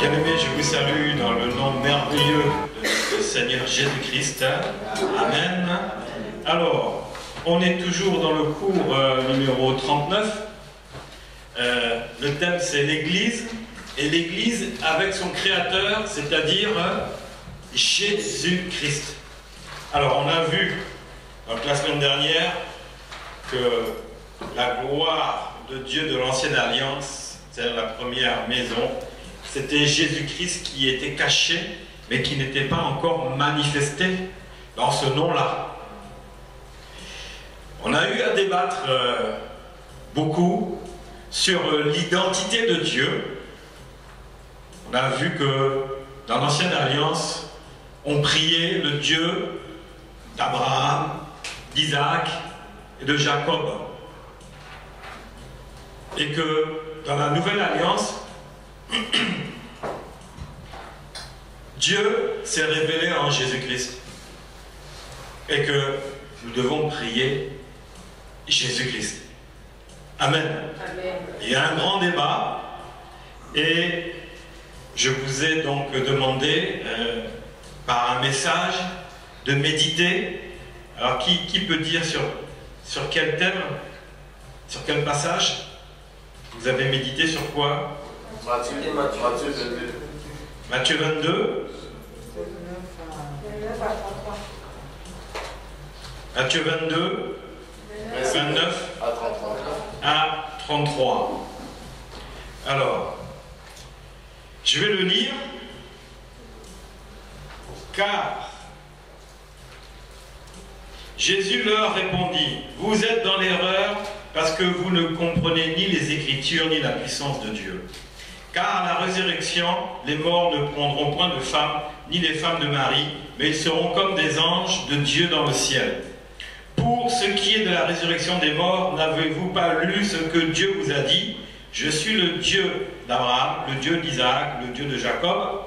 Bien-aimés, je vous salue dans le nom merveilleux de notre Seigneur Jésus-Christ. Amen. Alors, on est toujours dans le cours numéro 39. Le thème, c'est l'Église. Et l'Église avec son Créateur, c'est-à-dire Jésus-Christ. Alors, on a vu, donc, la semaine dernière, que la gloire de Dieu de l'Ancienne Alliance, c'est-à-dire la première maison, c'était Jésus-Christ qui était caché, mais qui n'était pas encore manifesté dans ce nom-là. On a eu à débattre beaucoup sur l'identité de Dieu. On a vu que dans l'Ancienne Alliance, on priait le Dieu d'Abraham, d'Isaac et de Jacob. Et que dans la Nouvelle Alliance, Dieu s'est révélé en Jésus-Christ. Et que nous devons prier Jésus-Christ. Amen. Amen. Il y a un grand débat. Et je vous ai donc demandé, par un message, de méditer. Alors, qui peut dire sur quel thème, sur quel passage vous avez médité sur quoi? Matthieu 22. Matthieu 22, 29 à 33. Alors, je vais le lire, car Jésus leur répondit, « Vous êtes dans l'erreur parce que vous ne comprenez ni les Écritures ni la puissance de Dieu. Car à la résurrection, les morts ne prendront point de femmes, ni les femmes de Marie, mais ils seront comme des anges de Dieu dans le ciel. Pour ce qui est de la résurrection des morts, n'avez-vous pas lu ce que Dieu vous a dit? Je suis le Dieu d'Abraham, le Dieu d'Isaac, le Dieu de Jacob.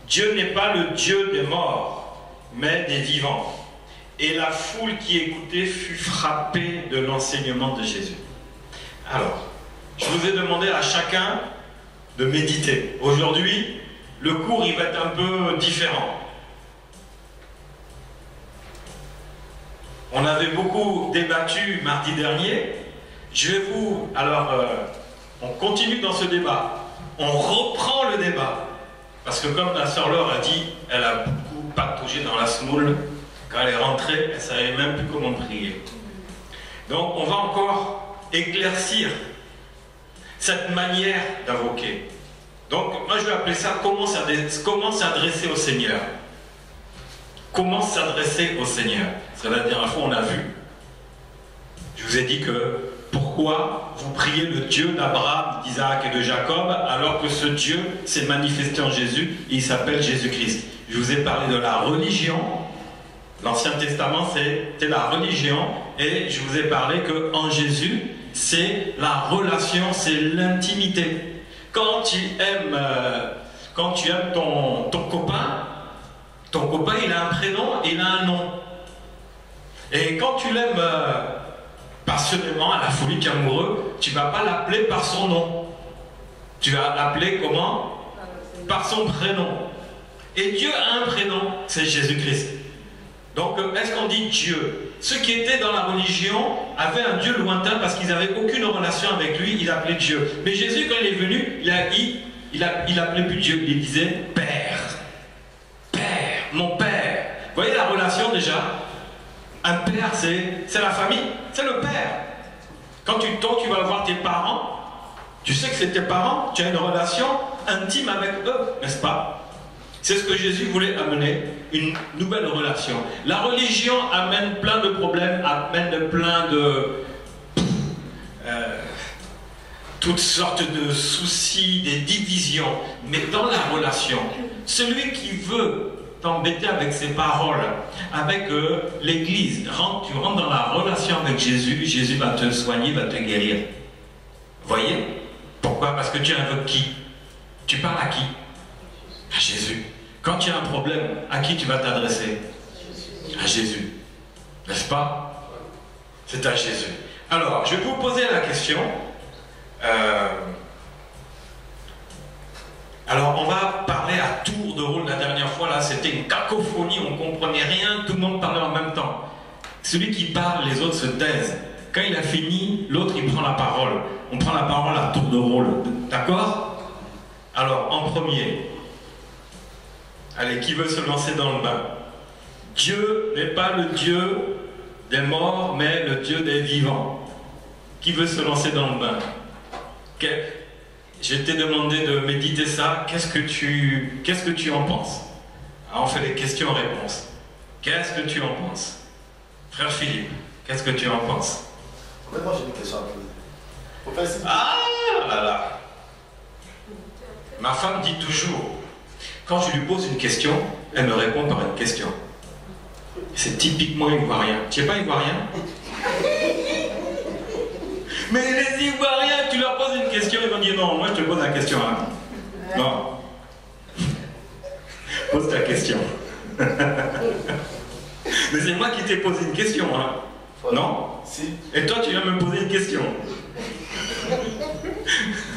Dieu n'est pas le Dieu des morts, mais des vivants. » Et la foule qui écoutait fut frappée de l'enseignement de Jésus. Alors, je vous ai demandé à chacun de méditer. Aujourd'hui, le cours il va être un peu différent. On avait beaucoup débattu mardi dernier. Je vais vous... Alors, on continue dans ce débat. On reprend le débat. Parce que comme la sœur Laure a dit, elle a beaucoup pataugé dans la semoule. Quand elle est rentrée, elle ne savait même plus comment prier. Donc, on va encore éclaircir cette manière d'invoquer. Donc, moi, je vais appeler ça comment s'adresser au Seigneur. Comment s'adresser au Seigneur. Parce que la dernière fois, on a vu. Je vous ai dit que pourquoi vous priez le Dieu d'Abraham, d'Isaac et de Jacob, alors que ce Dieu s'est manifesté en Jésus et il s'appelle Jésus-Christ. Je vous ai parlé de la religion. L'Ancien Testament, c'était la religion, et je vous ai parlé qu'en Jésus, c'est la relation, c'est l'intimité. Quand tu aimes ton copain il a un prénom et il a un nom. Et quand tu l'aimes passionnément, à la folie, tu es amoureux, tu ne vas pas l'appeler par son nom. Tu vas l'appeler comment? Par son prénom. Et Dieu a un prénom, c'est Jésus-Christ. Donc, est-ce qu'on dit Dieu? Ceux qui étaient dans la religion avaient un Dieu lointain parce qu'ils n'avaient aucune relation avec lui, ils appelaient Dieu. Mais Jésus, quand il est venu, il appelait plus Dieu, il disait Père. Père, mon Père. Vous voyez la relation déjà? Un père, c'est la famille, c'est le père. Quand tu vas voir tes parents, tu sais que c'est tes parents, tu as une relation intime avec eux, n'est-ce pas? C'est ce que Jésus voulait amener, une nouvelle relation. La religion amène plein de problèmes, amène plein de... toutes sortes de soucis, des divisions. Mais dans la relation, celui qui veut t'embêter avec ses paroles, avec l'Église, tu rentres dans la relation avec Jésus, Jésus va te soigner, va te guérir. Voyez? Pourquoi? Parce que tu invoques qui? Tu parles à qui? À Jésus. Quand tu as un problème, à qui tu vas t'adresser? À Jésus. N'est-ce pas? C'est à Jésus. Alors, je vais vous poser la question. Alors, on va parler à tour de rôle. La dernière fois, là, c'était une cacophonie, on ne comprenait rien, tout le monde parlait en même temps. Celui qui parle, les autres se taisent. Quand il a fini, l'autre, il prend la parole. On prend la parole à tour de rôle. D'accord? Alors, en premier, allez, qui veut se lancer dans le bain? Dieu n'est pas le Dieu des morts, mais le Dieu des vivants. Qui veut se lancer dans le bain? Je t'ai demandé de méditer ça. Qu'est-ce que tu en penses? Alors, on fait des questions-réponses. Qu'est-ce que tu en penses? Frère Philippe, qu'est-ce que tu en penses? En fait, moi j'ai une question à poser. Ah là là! Ma femme dit toujours, quand je lui pose une question, elle me répond par une question. C'est typiquement ivoirien. Tu n'es pas ivoirien? Mais les Ivoiriens, tu leur poses une question, ils vont dire non, moi je te pose la question. Hein. Non. Pose ta question. Mais c'est moi qui t'ai posé une question. Hein. Non? Si. Et toi, tu viens me poser une question.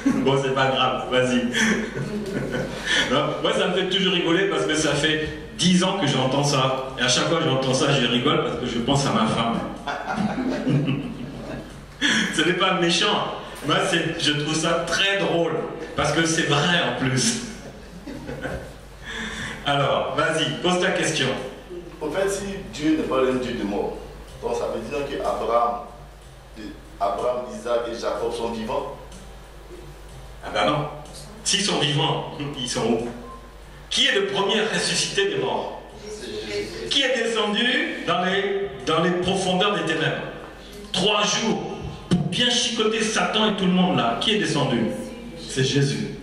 Bon, c'est pas grave, vas-y. Moi, ça me fait toujours rigoler parce que ça fait 10 ans que j'entends ça. Et à chaque fois que j'entends ça, je rigole parce que je pense à ma femme. Ce n'est pas méchant. Moi, je trouve ça très drôle. Parce que c'est vrai en plus. Alors, vas-y, pose ta question. En fait, si Dieu n'est pas un Dieu de mort, donc ça veut dire qu'Abraham, Isaac et Jacob sont vivants? Ah ben non. S'ils sont vivants, ils sont où? Qui est le premier ressuscité des morts? Qui est descendu dans les profondeurs des ténèbres? 3 jours pour bien chicoter Satan et tout le monde là. Qui est descendu? C'est Jésus.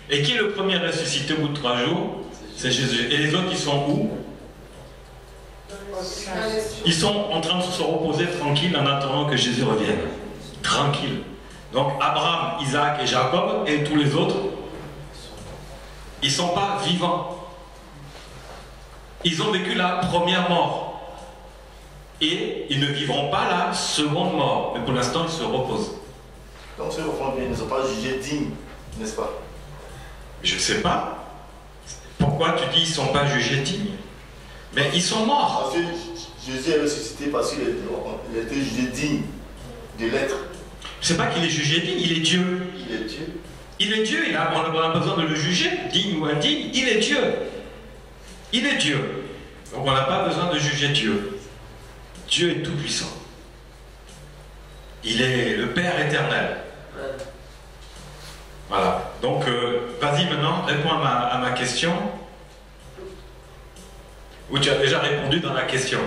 Et qui est le premier ressuscité au bout de 3 jours? C'est Jésus. Et les autres, ils sont où? Ils sont en train de se reposer tranquilles en attendant que Jésus revienne. Tranquille. Donc Abraham, Isaac et Jacob et tous les autres, ils ne sont pas vivants. Ils ont vécu la première mort. Et ils ne vivront pas la seconde mort. Mais pour l'instant, ils se reposent. Donc ceux qui ne sont pas jugés dignes, n'est-ce pas? Je ne sais pas. Pourquoi tu dis qu'ils ne sont pas jugés dignes? Mais ils sont morts. Parce que Jésus est ressuscité parce qu'il était jugé digne de l'être. C'est pas qu'il est jugé digne, il est Dieu. Il est Dieu. Il est Dieu, on n'a pas besoin de le juger, digne ou indigne, il est Dieu. Il est Dieu. Donc on n'a pas besoin de juger Dieu. Dieu est tout-puissant. Il est le Père éternel. Voilà. Donc, vas-y maintenant, réponds à ma question. Ou tu as déjà répondu dans la question?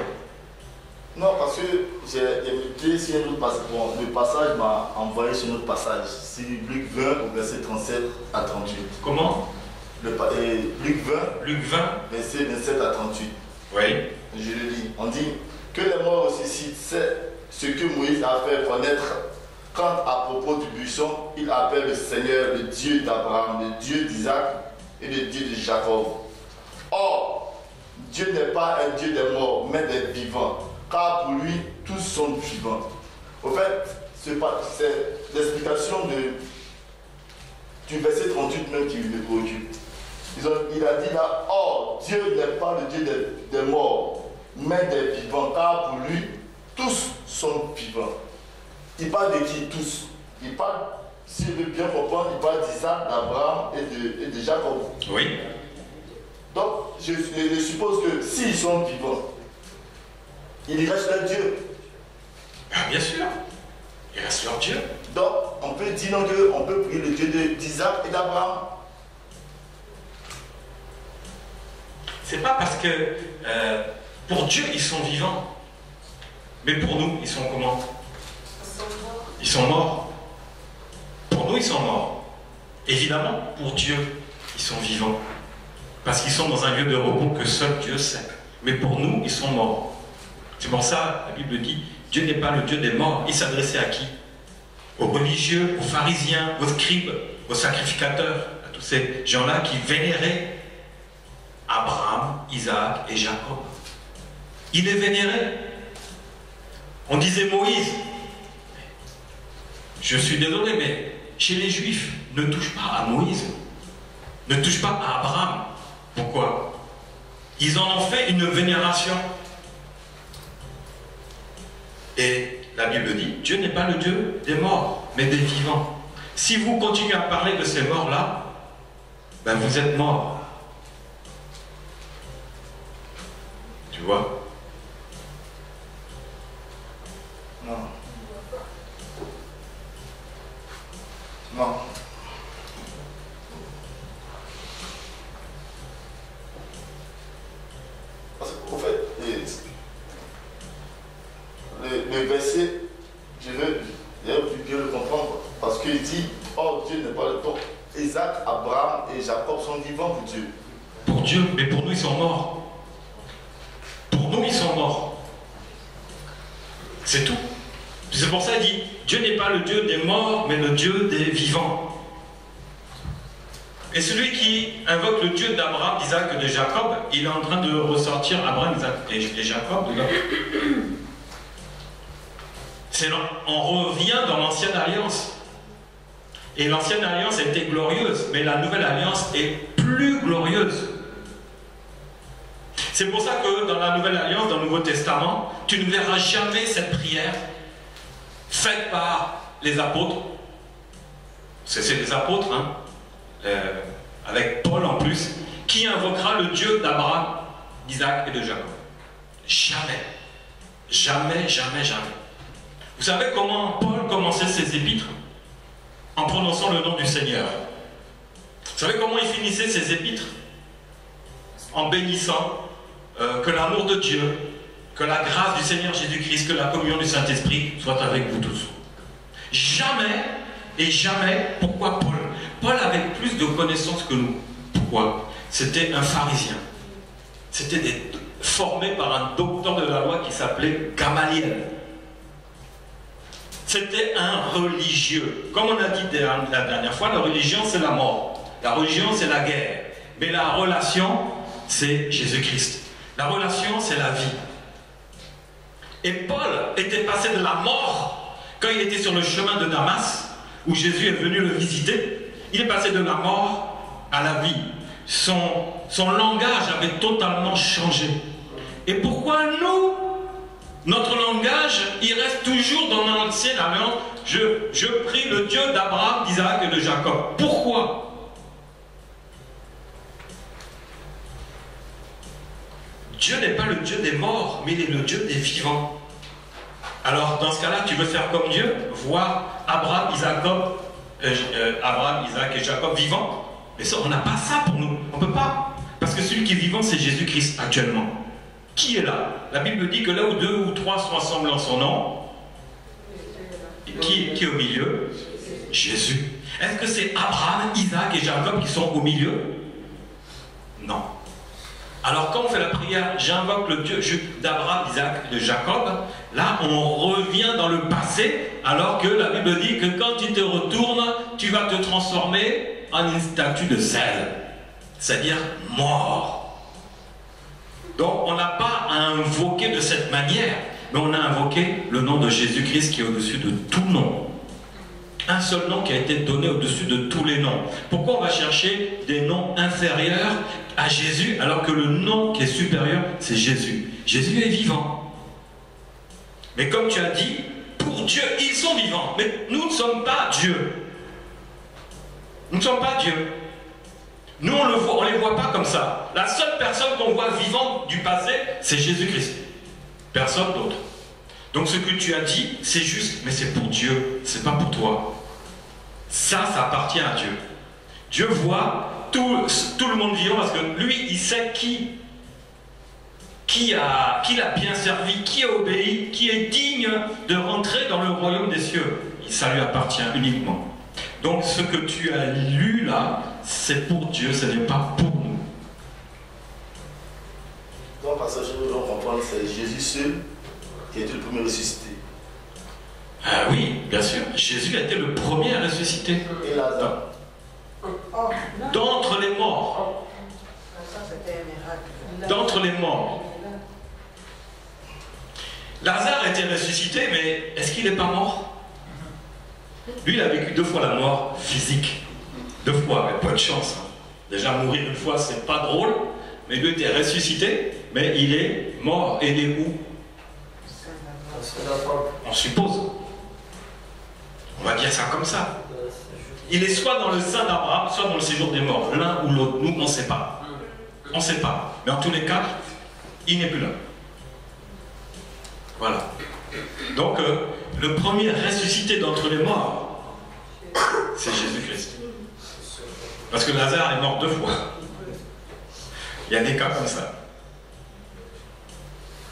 Non, parce que j'ai écouté sur un autre passage. Bon, le passage m'a envoyé sur un autre passage. C'est Luc 20, au verset 37 à 38. Comment? Luc 20, Luc 20, verset 27 à 38. oui. Je le lis. On dit que les morts ressuscitent, c'est ce que Moïse a fait connaître quand, à propos du buisson, il appelle le Seigneur le Dieu d'Abraham, le Dieu d'Isaac et le Dieu de Jacob. Or, Dieu n'est pas un Dieu des morts, mais des vivants, car pour lui, tous sont vivants. Au fait, c'est l'explication du verset 38 même qui me préoccupe. Il a dit là, or, Dieu n'est pas le Dieu des morts, mais des vivants, car pour lui, tous sont vivants. Il parle de qui? Tous. Il parle, si je veux bien comprendre, il parle d'Isaac, d'Abraham et de Jacob. Oui. Donc, je suppose que s'ils sont vivants, il reste leur Dieu. Ah, bien sûr. Il reste leur Dieu. Donc, on peut dire qu'on peut prier le Dieu d'Isaac et d'Abraham. C'est pas parce que pour Dieu ils sont vivants, mais pour nous ils sont comment? Ils sont morts. Pour nous ils sont morts. Évidemment, pour Dieu ils sont vivants, parce qu'ils sont dans un lieu de repos que seul Dieu sait. Mais pour nous ils sont morts. C'est pour ça la Bible dit Dieu n'est pas le Dieu des morts. Il s'adressait à qui? Aux religieux, aux pharisiens, aux scribes, aux sacrificateurs, à tous ces gens-là qui vénéraient Abraham, Isaac et Jacob. Il les vénérait. On disait Moïse. Je suis désolé, mais chez les Juifs, ne touche pas à Moïse. ne touche pas à Abraham. Pourquoi? Ils en ont fait une vénération. Et la Bible dit, Dieu n'est pas le Dieu des morts, mais des vivants. Si vous continuez à parler de ces morts-là, ben vous êtes morts. Tu vois? Non. Non. Parce qu'au fait, le verset, je veux bien le comprendre, parce qu'il dit, oh Dieu n'est pas le temps. Isaac, Abraham et Jacob sont vivants pour Dieu. Pour Dieu, mais pour nous ils sont morts. Pour nous ils sont morts. C'est tout. C'est pour ça qu'il dit, Dieu n'est pas le Dieu des morts, mais le Dieu des vivants. Et celui qui invoque le Dieu d'Abraham, d'Isaac et de Jacob, il est en train de ressortir Abraham, Isaac et Jacob. On revient dans l'ancienne alliance. Et l'ancienne alliance était glorieuse, mais la nouvelle alliance est plus glorieuse. C'est pour ça que dans la nouvelle alliance, dans le Nouveau Testament, tu ne verras jamais cette prière faite par les apôtres. C'est les apôtres, hein, avec Paul en plus, qui invoquera le Dieu d'Abraham, d'Isaac et de Jacob. Jamais. Jamais, jamais, jamais. Vous savez comment Paul commençait ses épîtres? En prononçant le nom du Seigneur. Vous savez comment il finissait ses épîtres? En bénissant que l'amour de Dieu, que la grâce du Seigneur Jésus-Christ, que la communion du Saint-Esprit soit avec vous tous. Jamais et jamais. Pourquoi Paul? Paul avait plus de connaissances que nous. Pourquoi? C'était un pharisien. C'était formé par un docteur de la loi qui s'appelait Gamaliel. C'était un religieux. Comme on a dit la dernière fois, la religion c'est la mort. La religion c'est la guerre. Mais la relation c'est Jésus-Christ. La relation c'est la vie. Et Paul était passé de la mort quand il était sur le chemin de Damas, où Jésus est venu le visiter. Il est passé de la mort à la vie. Son langage avait totalement changé. Et pourquoi nous, notre langage, il reste toujours dans l'ancienne alliance? Je prie le Dieu d'Abraham, d'Isaac et de Jacob. Pourquoi? Dieu n'est pas le Dieu des morts, mais il est le Dieu des vivants. Alors, dans ce cas-là, tu veux faire comme Dieu? Voir Abraham, Isaac et Jacob vivants? Mais ça, on n'a pas ça pour nous. On ne peut pas. Parce que celui qui est vivant, c'est Jésus-Christ actuellement. Qui est là? La Bible dit que là où deux ou trois sont assemblés en son nom, qui est au milieu? Jésus. Est-ce que c'est Abraham, Isaac et Jacob qui sont au milieu? Non. Alors quand on fait la prière, j'invoque le Dieu d'Abraham, Isaac et de Jacob, là on revient dans le passé, alors que la Bible dit que quand tu te retournes, tu vas te transformer en une statue de sel, c'est-à-dire mort. Donc on n'a pas à invoquer de cette manière, mais on a invoqué le nom de Jésus-Christ qui est au-dessus de tout nom. Un seul nom qui a été donné au-dessus de tous les noms. Pourquoi on va chercher des noms inférieurs à Jésus alors que le nom qui est supérieur, c'est Jésus? Jésus est vivant. Mais comme tu as dit, pour Dieu, ils sont vivants. Mais nous ne sommes pas Dieu. Nous ne sommes pas Dieu. Nous, on ne les voit pas comme ça. La seule personne qu'on voit vivante du passé, c'est Jésus-Christ. Personne d'autre. Donc ce que tu as dit, c'est juste, mais c'est pour Dieu, c'est pas pour toi. Ça appartient à Dieu. Dieu voit tout le monde vivant parce que lui, il sait qui l'a bien servi, qui a obéi, qui est digne de rentrer dans le royaume des cieux. Ça lui appartient uniquement. Donc ce que tu as lu là, c'est pour Dieu, ce n'est pas pour nous. Donc, parce que je veux comprendre, c'est Jésus seul qui était le premier ressuscité. Ah oui, bien sûr. Jésus a été le premier à ressusciter. Et Lazare. D'entre les morts. D'entre les morts. Lazare a été ressuscité, mais est-ce qu'il n'est pas mort? Lui, il a vécu 2 fois la mort physique. 2 fois, avec pas de chance. Déjà, mourir une fois, c'est pas drôle, mais lui était ressuscité, mais il est mort. Et il est où? On suppose. On va dire ça comme ça. Il est soit dans le sein d'Abraham, soit dans le séjour des morts. L'un ou l'autre. Nous, on ne sait pas. On ne sait pas. Mais en tous les cas, il n'est plus là. Voilà. Donc, le premier ressuscité d'entre les morts, c'est Jésus-Christ. Parce que Lazare est mort 2 fois. Il y a des cas comme ça.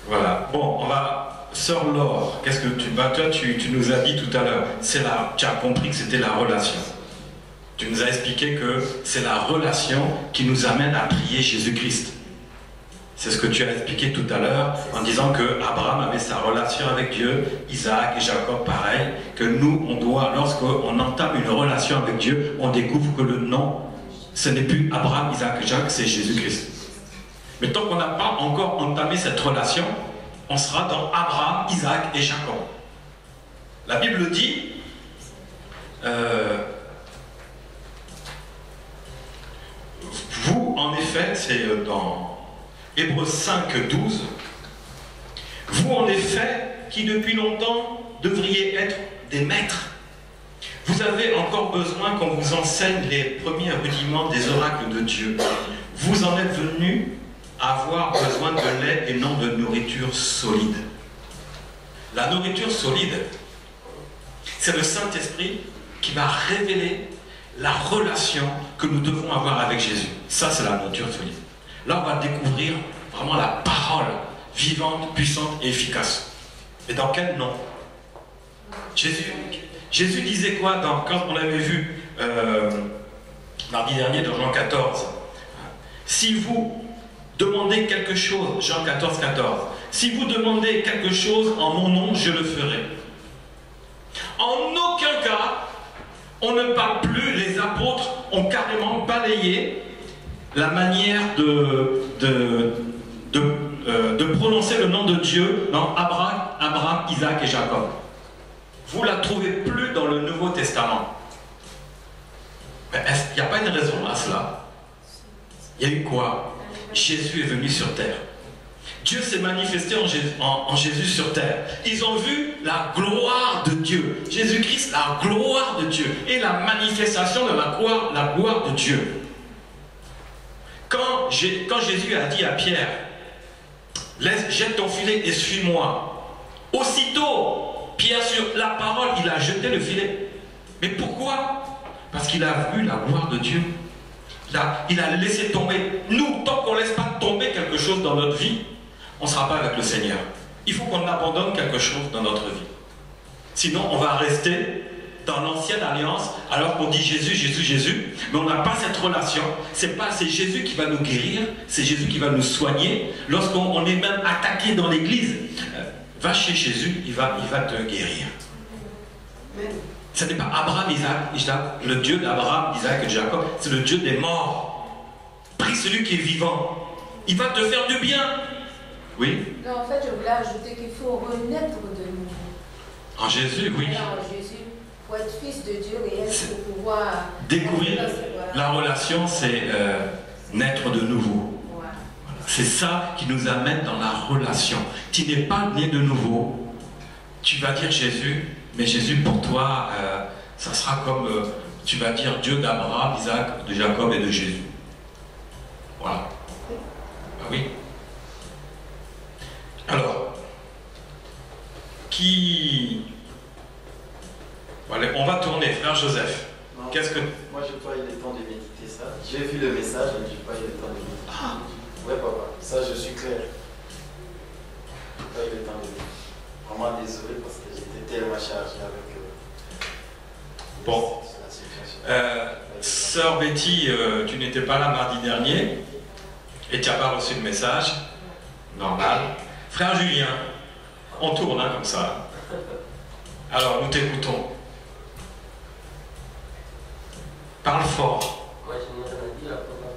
Voilà. Bon, on va... Sœur Laure, qu'est-ce que tu... Bah, toi, tu nous as dit tout à l'heure, tu as compris que c'était la relation. Tu nous as expliqué que c'est la relation qui nous amène à prier Jésus-Christ. C'est ce que tu as expliqué tout à l'heure en disant que Abraham avait sa relation avec Dieu, Isaac et Jacob pareil, que nous, on doit, lorsqu'on entame une relation avec Dieu, on découvre que le nom, ce n'est plus Abraham, Isaac et Jacob, c'est Jésus-Christ. Mais tant qu'on n'a pas encore entamé cette relation, on sera dans Abraham, Isaac et Jacob. La Bible dit, vous, en effet, c'est dans Hébreux 5, 12, vous, en effet, qui depuis longtemps devriez être des maîtres, vous avez encore besoin qu'on vous enseigne les premiers rudiments des oracles de Dieu. Vous en êtes venus avoir besoin de lait et non de nourriture solide. La nourriture solide, c'est le Saint-Esprit qui va révéler la relation que nous devons avoir avec Jésus. Ça, c'est la nourriture solide. Là, on va découvrir vraiment la parole vivante, puissante et efficace. Et dans quel nom? Jésus disait quoi quand on l'avait vu mardi dernier dans Jean 14? Si vous demandez quelque chose, Jean 14, 14. Si vous demandez quelque chose en mon nom, je le ferai. En aucun cas, on ne parle plus, les apôtres ont carrément balayé la manière de prononcer le nom de Dieu dans Abraham, Isaac et Jacob. Vous ne la trouvez plus dans le Nouveau Testament. Mais il n'y a pas une raison à cela. Il y a eu quoi? Jésus est venu sur terre. Dieu s'est manifesté en Jésus sur terre. Ils ont vu la gloire de Dieu. Jésus-Christ, la gloire de Dieu. Et la manifestation de la gloire de Dieu. Quand Jésus a dit à Pierre, jette ton filet et suis-moi. Aussitôt, Pierre, sur la parole, il a jeté le filet. Mais pourquoi? Parce qu'il a vu la gloire de Dieu. Il a laissé tomber. Nous, tant qu'on ne laisse pas tomber quelque chose dans notre vie, on ne sera pas avec le Seigneur. Il faut qu'on abandonne quelque chose dans notre vie. Sinon, on va rester dans l'ancienne alliance, alors qu'on dit Jésus, Jésus, Jésus, mais on n'a pas cette relation. C'est Jésus qui va nous guérir, c'est Jésus qui va nous soigner. Lorsqu'on est même attaqué dans l'église, va chez Jésus, il va te guérir. Ce n'est pas Abraham, Isaac, le Dieu d'Abraham, Isaac et Jacob, c'est le Dieu des morts. Prie celui qui est vivant. Il va te faire du bien. Oui. Non, en fait, je voulais ajouter qu'il faut renaître de nouveau. En Jésus, oui. Alors, en Jésus, pour être fils de Dieu réel, pour pouvoir découvrir la relation, c'est naître de nouveau. Voilà. C'est ça qui nous amène dans la relation. Tu n'es pas né de nouveau. Tu vas dire Jésus. Mais Jésus, pour toi, ça sera comme, tu vas dire Dieu d'Abraham, Isaac, de Jacob et de Jésus. Voilà. Ah oui. Alors, Voilà, on va tourner, frère Joseph. Qu'est-ce que... Moi, je n'ai pas eu le temps de méditer ça. J'ai vu le message, mais je n'ai pas eu le temps de méditer. Ah. Ouais, papa, ça, je suis clair. Je n'ai pas eu le temps de méditer. Vraiment désolé parce que j'étais tellement chargé avec bon. la situation. Sœur Betty, tu n'étais pas là mardi dernier et tu n'as pas reçu le message. Normal. Frère Julien, on tourne comme ça. Alors, nous t'écoutons. Parle fort. Moi, je n'ai rien à dire, papa.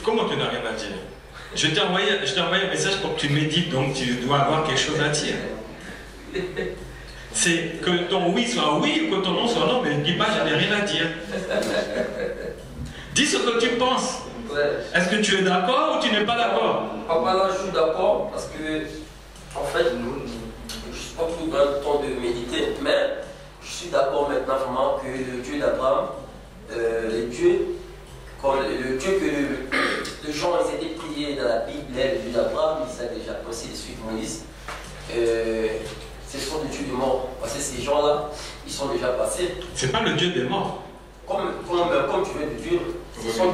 Comment tu n'as rien à dire? Je t'ai envoyé un message pour que tu médites, donc tu dois avoir quelque chose à dire. C'est que ton oui soit oui ou que ton non soit non, mais ne dis pas j'avais rien à dire. Dis ce que tu penses. Ouais. Est-ce que tu es d'accord ou tu n'es pas d'accord? Papa, là, je suis d'accord parce que, en fait, je ne suis pas plus dans le temps de méditer, mais je suis d'accord maintenant vraiment que le Dieu d'Abraham, le Dieu que les gens ils étaient priés dans la Bible, le Dieu d'Abraham, Isaac et Jacob, c'est de suivre Moïse. Ce sont des dieux de mort. Parce que ces gens-là, ils sont déjà passés. C'est pas le Dieu des morts. Comme tu veux le dire,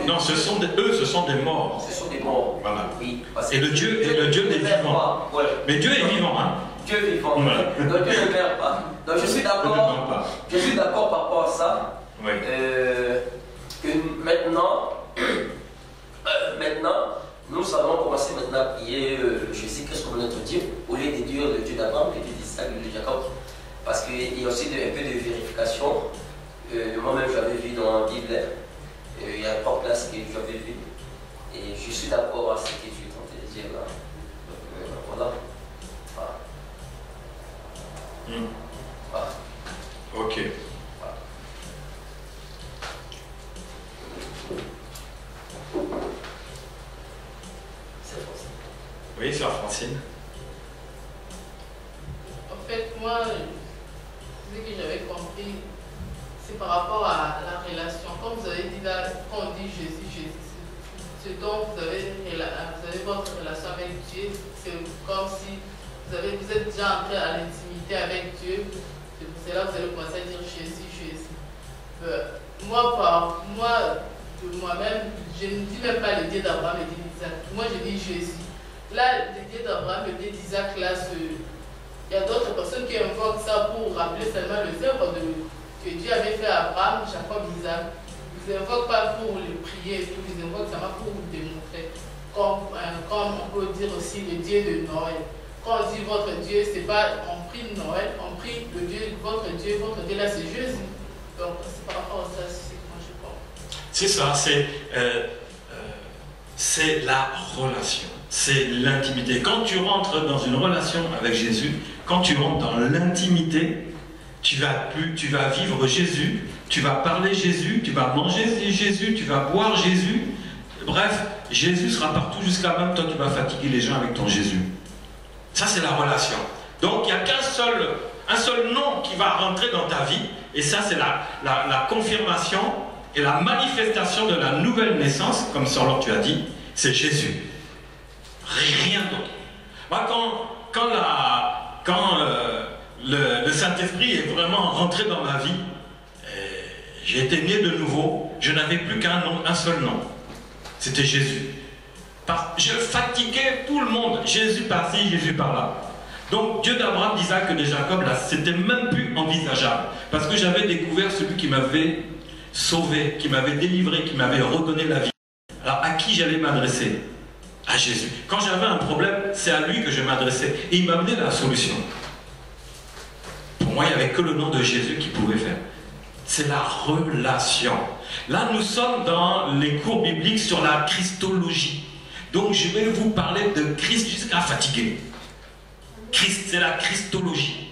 Non, ce sont des morts. Ce sont des morts. Voilà. Oui, et le Dieu des vivants. Ouais. Mais Dieu est vivant, hein. Dieu est vivant. Voilà. Donc Dieu ne meurt pas. Donc je suis d'accord. Je suis d'accord par rapport à ça. Oui. Que maintenant, nous allons commencer maintenant à prier Jésus-Christ comme notre Dieu, au lieu de dire le Dieu d'Abraham, le Dieu d'Isaac, le Dieu de Jacob. Parce qu'il y a aussi un peu de vérification. Moi-même, j'avais vu dans la Bible, il y a 3 places que j'avais vues. Et je suis d'accord avec ce que tu tentais de dire là. Voilà. Voilà. Ok. Oui, sœur Francine. En fait, moi, ce que j'avais compris, c'est par rapport à la relation. Comme vous avez dit là, quand on dit Jésus, c'est donc vous avez votre relation avec Dieu. C'est comme si vous êtes déjà entré à l'intimité avec Dieu. C'est là que vous allez commencer à dire Jésus. Moi-même, je ne dis même pas le Dieu d'Abraham et d'Isaac. Moi, je dis Jésus. Là, le Dieu d'Abraham et le Dieu d'Isaac, là, il y a d'autres personnes qui invoquent ça pour rappeler seulement les œuvres que Dieu avait fait à Abraham, Jacob, Isaac. Ils n'invoquent pas pour les prier et tout, ils invoquent seulement pour vous démontrer. Comme on peut dire aussi le Dieu de Noël. Quand on dit votre Dieu, c'est pas on prie Noël, on prie le Dieu, votre Dieu là, c'est Jésus. Donc, c'est par rapport à ça, c'est que moi je pense. C'est ça, c'est la relation, c'est l'intimité. Quand tu rentres dans une relation avec Jésus, quand tu rentres dans l'intimité, tu vas vivre Jésus, tu vas parler Jésus, tu vas manger Jésus, tu vas boire Jésus. Bref, Jésus sera partout jusqu'à même toi tu vas fatiguer les gens avec ton Jésus. Ça c'est la relation. Donc il n'y a un seul nom qui va rentrer dans ta vie, et ça c'est la confirmation et la manifestation de la nouvelle naissance, comme Sœur Laure tu as dit, c'est Jésus. Rien d'autre. Moi quand le Saint-Esprit est vraiment rentré dans ma vie, j'ai été né de nouveau, je n'avais plus un seul nom. C'était Jésus. Je fatiguais tout le monde. Jésus par-ci, Jésus par-là. Donc Dieu d'Abraham, d'Isaac et de Jacob, là, c'était même plus envisageable. Parce que j'avais découvert celui qui m'avait sauvé, qui m'avait délivré, qui m'avait redonné la vie. Alors à qui j'allais m'adresser? À Jésus. Quand j'avais un problème, c'est à lui que je m'adressais. Et il m'a amené la solution. Pour moi, il n'y avait que le nom de Jésus qui pouvait faire. C'est la relation. Là, nous sommes dans les cours bibliques sur la Christologie. Donc, je vais vous parler de Christ jusqu'à fatiguer. Christ, c'est la Christologie.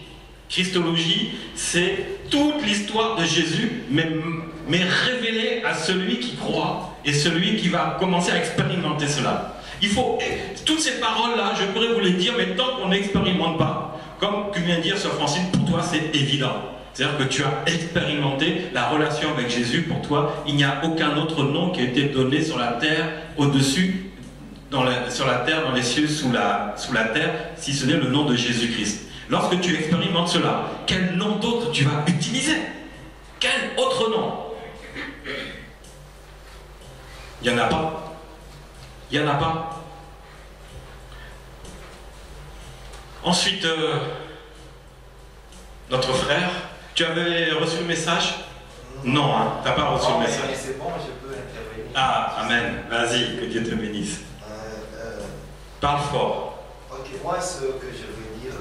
Christologie, c'est toute l'histoire de Jésus, mais révélée à celui qui croit et celui qui va commencer à expérimenter cela. Toutes ces paroles-là, je pourrais vous les dire, mais tant qu'on n'expérimente pas, comme tu viens de dire, Sœur Francine, pour toi, c'est évident. C'est-à-dire que tu as expérimenté la relation avec Jésus. Pour toi, il n'y a aucun autre nom qui a été donné sur la terre, au-dessus, sur la terre, dans les cieux, sous la terre, si ce n'est le nom de Jésus-Christ. Lorsque tu expérimentes cela, quel nom d'autre tu vas utiliser? Quel autre nom? Il n'y en a pas. Il n'y en a pas. Ensuite, notre frère, tu avais reçu le message? Non, hein, tu n'as pas reçu le message. Mais c'est bon, je peux intervenir. Ah, amen. Vas-y, que Dieu te bénisse. Parle fort. Ok, moi, ce que je veux dire,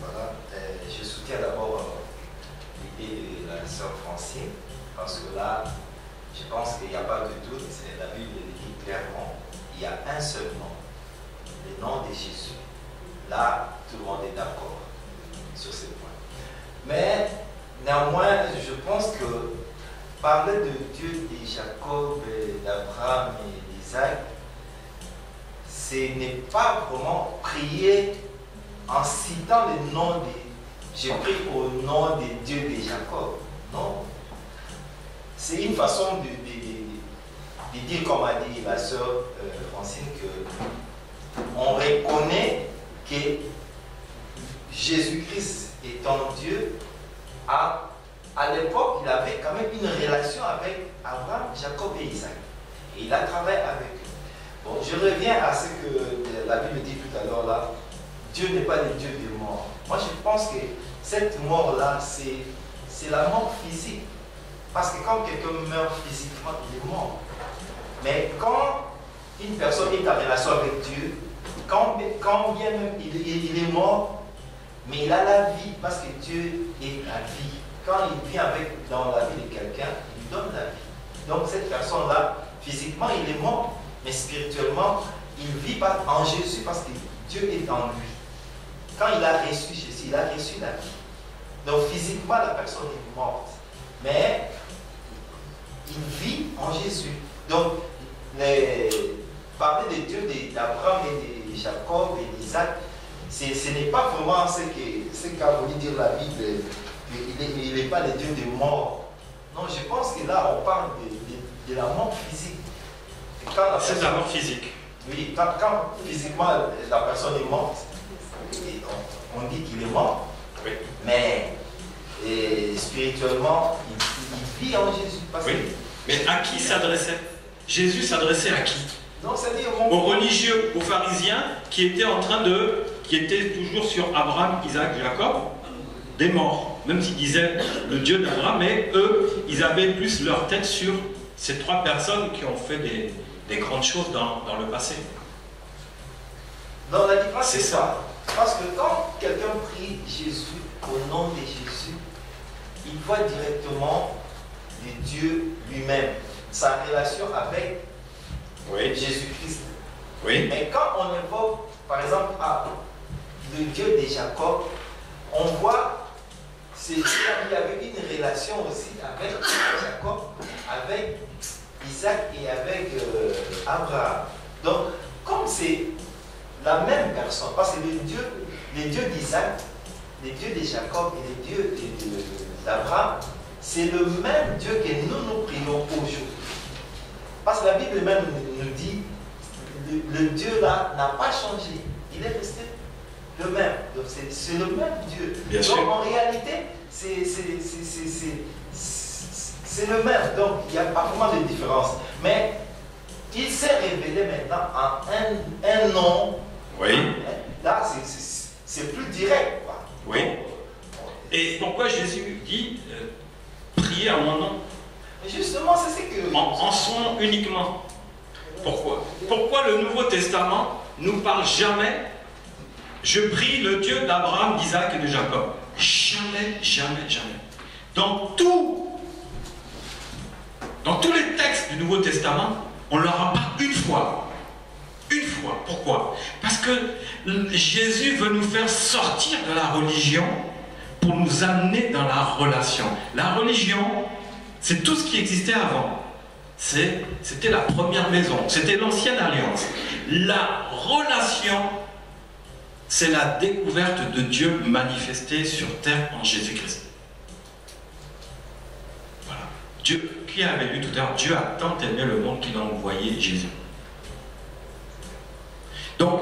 voilà, je soutiens d'abord l'idée de la sœur Francine, parce que là, je pense qu'il n'y a pas de doute, la Bible le dit clairement, il y a un seul nom, le nom de Jésus. Là, tout le monde est d'accord sur ce point. Mais néanmoins, je pense que parler de Dieu de Jacob, d'Abraham et d'Isaac, ce n'est pas vraiment prier en citant le nom de... Je prie au nom de Dieu de Jacob. Non. C'est une façon de dire, comme a dit la sœur Francine, qu'on reconnaît que Jésus-Christ étant Dieu, à l'époque, il avait quand même une relation avec Abraham, Jacob et Isaac. Et il a travaillé avec eux. Bon, je reviens à ce que la Bible dit tout à l'heure là. Dieu n'est pas le Dieu des morts. Moi, je pense que cette mort-là, c'est la mort physique. Parce que quand quelqu'un meurt physiquement, il est mort. Mais quand une personne est en relation avec Dieu, quand bien même il est mort, mais il a la vie parce que Dieu est la vie. Quand il vient dans la vie de quelqu'un, il donne la vie. Donc cette personne-là, physiquement, il est mort, mais spirituellement, il vit en Jésus parce que Dieu est en lui. Quand il a reçu Jésus, il a reçu la vie. Donc physiquement, la personne est morte. Mais il vit en Jésus. Donc, parler de Dieu d'Abraham et de Jacob et d'Isaac, ce n'est pas vraiment ce qu'a voulu dire la Bible. Il n'est pas le Dieu des morts. Non, je pense que là, on parle de la mort physique. C'est la mort physique. Oui, quand physiquement la personne est morte, on dit qu'il est mort. Oui. Mais spirituellement, il vit en Jésus. Oui. Mais à qui s'adressait? Jésus s'adressait à qui? Non, c'est-à-dire aux religieux, aux pharisiens qui étaient qui étaient toujours sur Abraham, Isaac, Jacob, des morts. Même s'ils disaient le Dieu d'Abraham, mais eux, ils avaient plus leur tête sur ces trois personnes qui ont fait des grandes choses dans le passé. Non, la différence c'est ça. Parce que quand quelqu'un prie Jésus au nom de Jésus, il voit directement le Dieu lui-même, sa relation avec Jésus-Christ. Oui. Mais quand on évoque, par exemple, le Dieu de Jacob, on voit qu'il y avait une relation aussi avec Jacob, avec Isaac et avec Abraham. Donc, comme c'est la même personne, parce que le Dieu d'Isaac, le Dieu de Jacob et le Dieu d'Abraham, c'est le même Dieu que nous prions aujourd'hui. Parce que la Bible même nous dit, le Dieu là n'a pas changé, il est resté le même. Donc c'est le même Dieu. Bien donc sûr. En réalité, c'est le même. Donc il n'y a pas vraiment de différence. Mais il s'est révélé maintenant en un nom. Oui. Là, c'est plus direct. Quoi. Oui. Et pourquoi Jésus dit priez en mon nom? Justement, c'est ce que... En son nom uniquement. Pourquoi? Pourquoi le Nouveau Testament nous parle jamais je prie le Dieu d'Abraham, d'Isaac et de Jacob? Jamais, jamais, jamais. Dans tous les textes du Nouveau Testament, on ne leur en parle une fois. Une fois. Pourquoi? Parce que Jésus veut nous faire sortir de la religion pour nous amener dans la relation. La religion, c'est tout ce qui existait avant. C'était la première maison. C'était l'ancienne alliance. La relation, c'est la découverte de Dieu manifesté sur terre en Jésus-Christ. Voilà. Dieu, qui avait lu tout à l'heure, Dieu a tant aimé le monde qu'il a envoyé Jésus. Donc,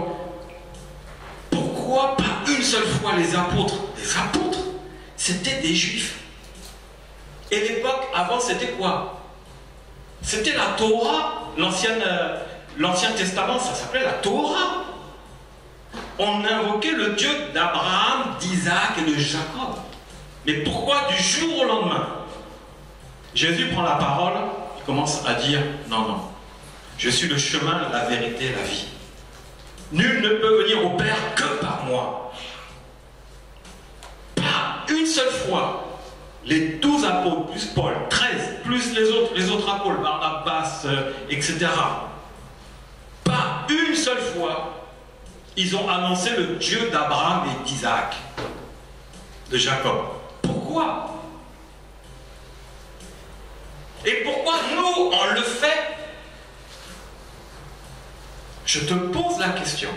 pourquoi pas une seule fois les apôtres? Les apôtres, c'était des juifs. Et l'époque avant, c'était quoi? C'était la Torah. L'Ancien Testament, ça s'appelait la Torah. On invoquait le Dieu d'Abraham, d'Isaac et de Jacob. Mais pourquoi du jour au lendemain, Jésus prend la parole, il commence à dire non, non, je suis le chemin, la vérité, la vie. Nul ne peut venir au Père que par moi. Pas une seule fois. Les 12 apôtres, plus Paul, 13, plus les autres apôtres, Barnabas, etc. Pas une seule fois, ils ont annoncé le Dieu d'Abraham et d'Isaac, de Jacob. Pourquoi? nous, on le fait. Je te pose la question.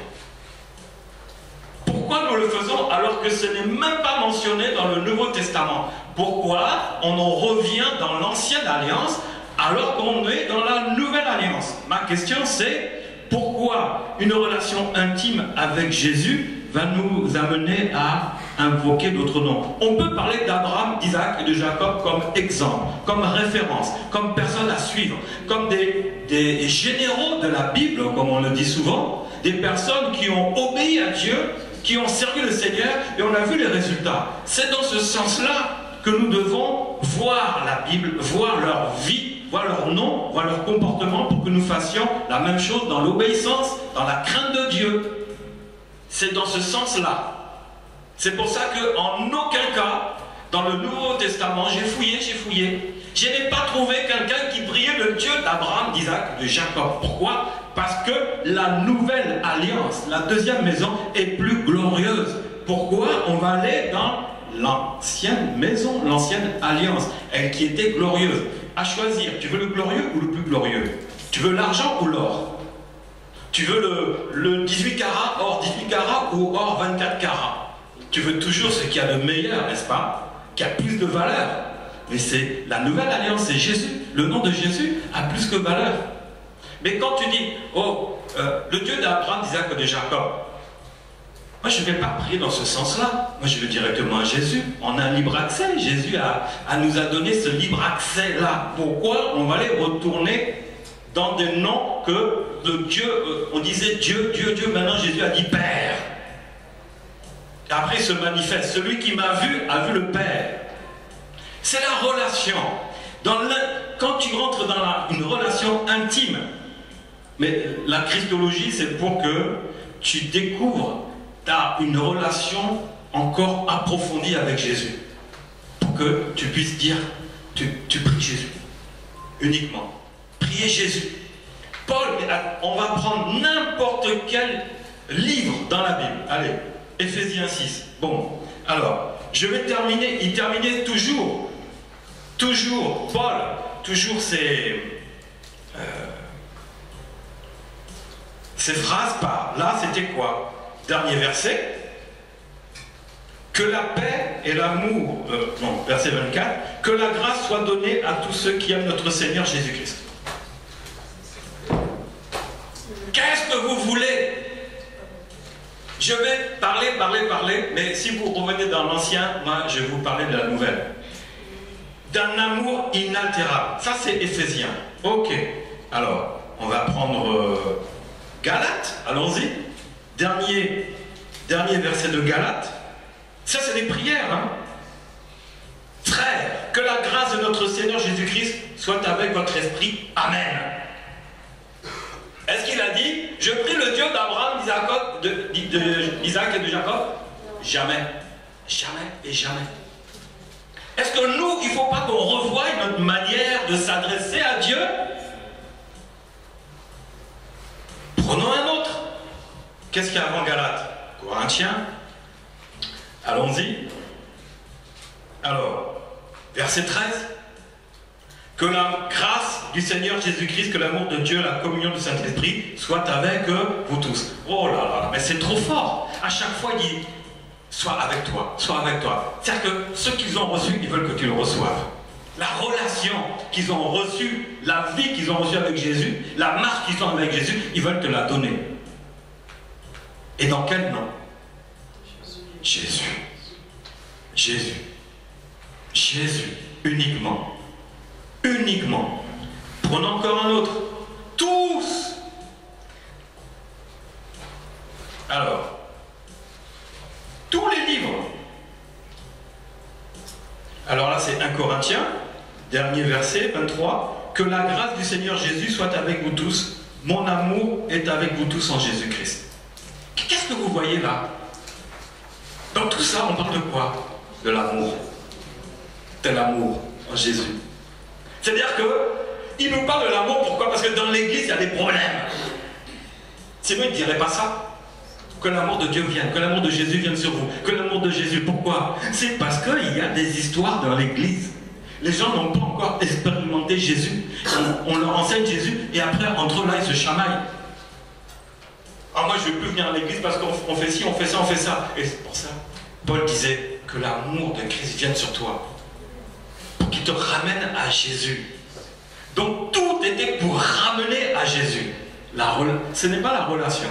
Pourquoi nous le faisons alors que ce n'est même pas mentionné dans le Nouveau Testament? Pourquoi on en revient dans l'Ancienne Alliance alors qu'on est dans la Nouvelle Alliance? Ma question c'est, pourquoi une relation intime avec Jésus va nous amener à invoquer d'autres noms? On peut parler d'Abraham, d'Isaac et de Jacob comme exemple, comme référence, comme personne à suivre, comme des généraux de la Bible, comme on le dit souvent, des personnes qui ont obéi à Dieu, qui ont servi le Seigneur, et on a vu les résultats. C'est dans ce sens-là que nous devons voir la Bible, voir leur vie, voir leur nom, voir leur comportement, pour que nous fassions la même chose dans l'obéissance, dans la crainte de Dieu. C'est dans ce sens-là. C'est pour ça qu'en aucun cas, dans le Nouveau Testament, j'ai fouillé, je n'ai pas trouvé quelqu'un qui priait le Dieu d'Abraham, d'Isaac, de Jacob. Pourquoi? Parce que la nouvelle alliance, la deuxième maison, est plus glorieuse. Pourquoi? On va aller dans l'ancienne maison, l'ancienne alliance, elle qui était glorieuse. À choisir, tu veux le glorieux ou le plus glorieux? Tu veux l'argent ou l'or? Tu veux le 18 carats, or 18 carats ou or 24 carats? Tu veux toujours ce qu'il y a de meilleur, n'est-ce pas? Qui a plus de valeur. Mais c'est la nouvelle alliance, c'est Jésus. Le nom de Jésus a plus que valeur. Mais quand tu dis, oh, le Dieu d'Abraham, d'Isaac et de Jacob, moi je ne vais pas prier dans ce sens-là. Moi je vais directement à Jésus. On a un libre accès. Jésus nous a donné ce libre accès-là. Pourquoi on va aller retourner dans des noms que de Dieu, on disait Dieu, Dieu, Dieu, maintenant Jésus a dit Père. Et après il se manifeste. Celui qui m'a vu a vu le Père. C'est la relation. Quand tu rentres dans une relation intime, mais la christologie c'est pour que tu découvres une relation encore approfondie avec Jésus. Pour que tu puisses dire, tu pries Jésus. Uniquement. Priez Jésus. Paul, on va prendre n'importe quel livre dans la Bible. Allez, Éphésiens 6. Bon, alors, je vais terminer. Il terminait toujours, Paul, toujours ces phrases par là, c'était quoi? Dernier verset. Que la paix et l'amour, verset 24, que la grâce soit donnée à tous ceux qui aiment notre Seigneur Jésus-Christ. Qu'est-ce que vous voulez? Je vais parler, mais si vous revenez dans l'ancien, moi je vais vous parler de la nouvelle. D'un amour inaltérable. Ça c'est Éphésiens. Ok. Alors, on va prendre Galates. Allons-y. Dernier verset de Galates. Ça c'est des prières. Hein? Frères, que la grâce de notre Seigneur Jésus-Christ soit avec votre esprit. Amen. Est-ce qu'il a dit, je prie le Dieu d'Abraham, d'Isaac et de Jacob? Jamais. Jamais et jamais. Est-ce que nous, il ne faut pas qu'on revoie notre manière de s'adresser à Dieu? Prenons un autre. Qu'est-ce qu'il y a avant Galates? Corinthiens. Allons-y. Alors, verset 13. Que la grâce du Seigneur Jésus-Christ, que l'amour de Dieu, la communion du Saint-Esprit soit avec vous tous. Oh là là, mais c'est trop fort. À chaque fois, il dit, sois avec toi, sois avec toi. C'est-à-dire que ceux qu'ils ont reçu, ils veulent que tu le reçoives. La relation qu'ils ont reçue, la vie qu'ils ont reçue avec Jésus, la marche qu'ils ont avec Jésus, ils veulent te la donner. Et dans quel nom? Jésus. Jésus. Jésus. Uniquement. Uniquement. Prenons encore un autre. Tous. Alors, tous les livres. Alors là, c'est 1 Corinthiens, dernier verset, 23. Que la grâce du Seigneur Jésus soit avec vous tous. Mon amour est avec vous tous en Jésus-Christ. Qu'est-ce que vous voyez là? Dans tout ça, on parle de quoi? De l'amour. De l'amour en Jésus. C'est-à-dire qu'il nous parle de l'amour, pourquoi? Parce que dans l'église, il y a des problèmes. Sinon, il ne dirait pas ça. Que l'amour de Dieu vienne, que l'amour de Jésus vienne sur vous, que l'amour de Jésus. Pourquoi? C'est parce qu'il y a des histoires dans l'église. Les gens n'ont pas encore expérimenté Jésus. On leur enseigne Jésus et après, entre eux, là, ils se chamaillent. Ah, moi, je ne veux plus venir à l'église parce qu'on fait ci, on fait ça, on fait ça. Et c'est pour ça, Paul disait que l'amour de Christ vienne sur toi. Pour qu'il te ramène à Jésus. Donc, tout était pour ramener à Jésus. Ce n'est pas la relation.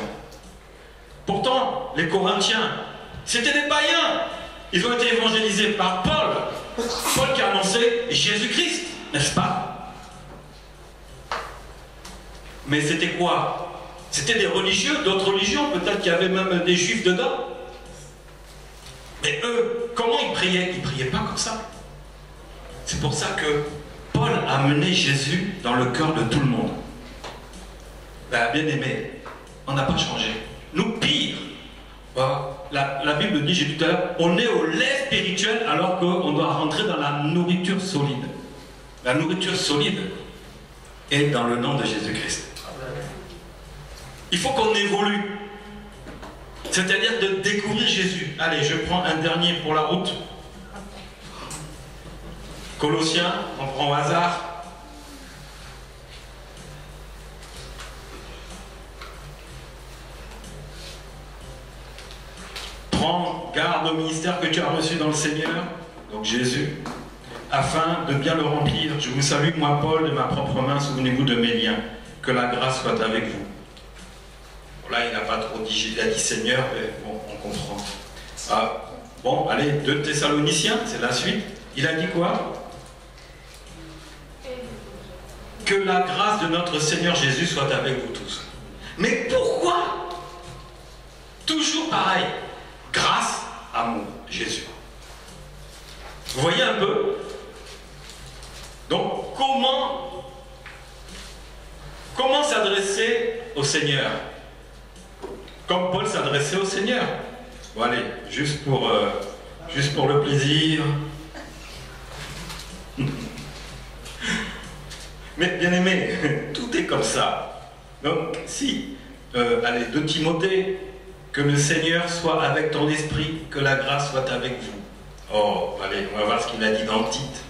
Pourtant, les Corinthiens, c'était des païens. Ils ont été évangélisés par Paul. Paul qui a annoncé Jésus-Christ, n'est-ce pas? Mais c'était quoi? C'était des religieux, d'autres religions, peut-être qu'il y avait même des juifs dedans. Mais eux, comment ils priaient? Ils ne priaient pas comme ça. C'est pour ça que Paul a mené Jésus dans le cœur de tout le monde. Ben, bien aimé, on n'a pas changé. Nous, pire, la Bible dit, j'ai dit tout à l'heure, on est au lait spirituel alors qu'on doit rentrer dans la nourriture solide. La nourriture solide est dans le nom de Jésus-Christ. Il faut qu'on évolue. C'est-à-dire de découvrir Jésus. Allez, je prends un dernier pour la route. Colossiens, on prend au hasard. Prends garde au ministère que tu as reçu dans le Seigneur, donc Jésus, afin de bien le remplir. Je vous salue, moi Paul, de ma propre main, souvenez-vous de mes liens. Que la grâce soit avec vous. Là, il n'a pas trop dit, il a dit Seigneur, mais bon, on comprend. Ah, bon, allez, 2 Thessaloniciens, c'est la suite. Il a dit quoi? Que la grâce de notre Seigneur Jésus soit avec vous tous. Mais pourquoi? Toujours pareil. Grâce, amour, Jésus. Vous voyez un peu? Donc, comment s'adresser au Seigneur? Comme Paul s'adressait au Seigneur. Bon, allez, juste pour le plaisir. Mais bien aimé, tout est comme ça. Donc, si, allez, 2 Timothée, que le Seigneur soit avec ton esprit, que la grâce soit avec vous. Oh, allez, on va voir ce qu'il a dit dans Tite.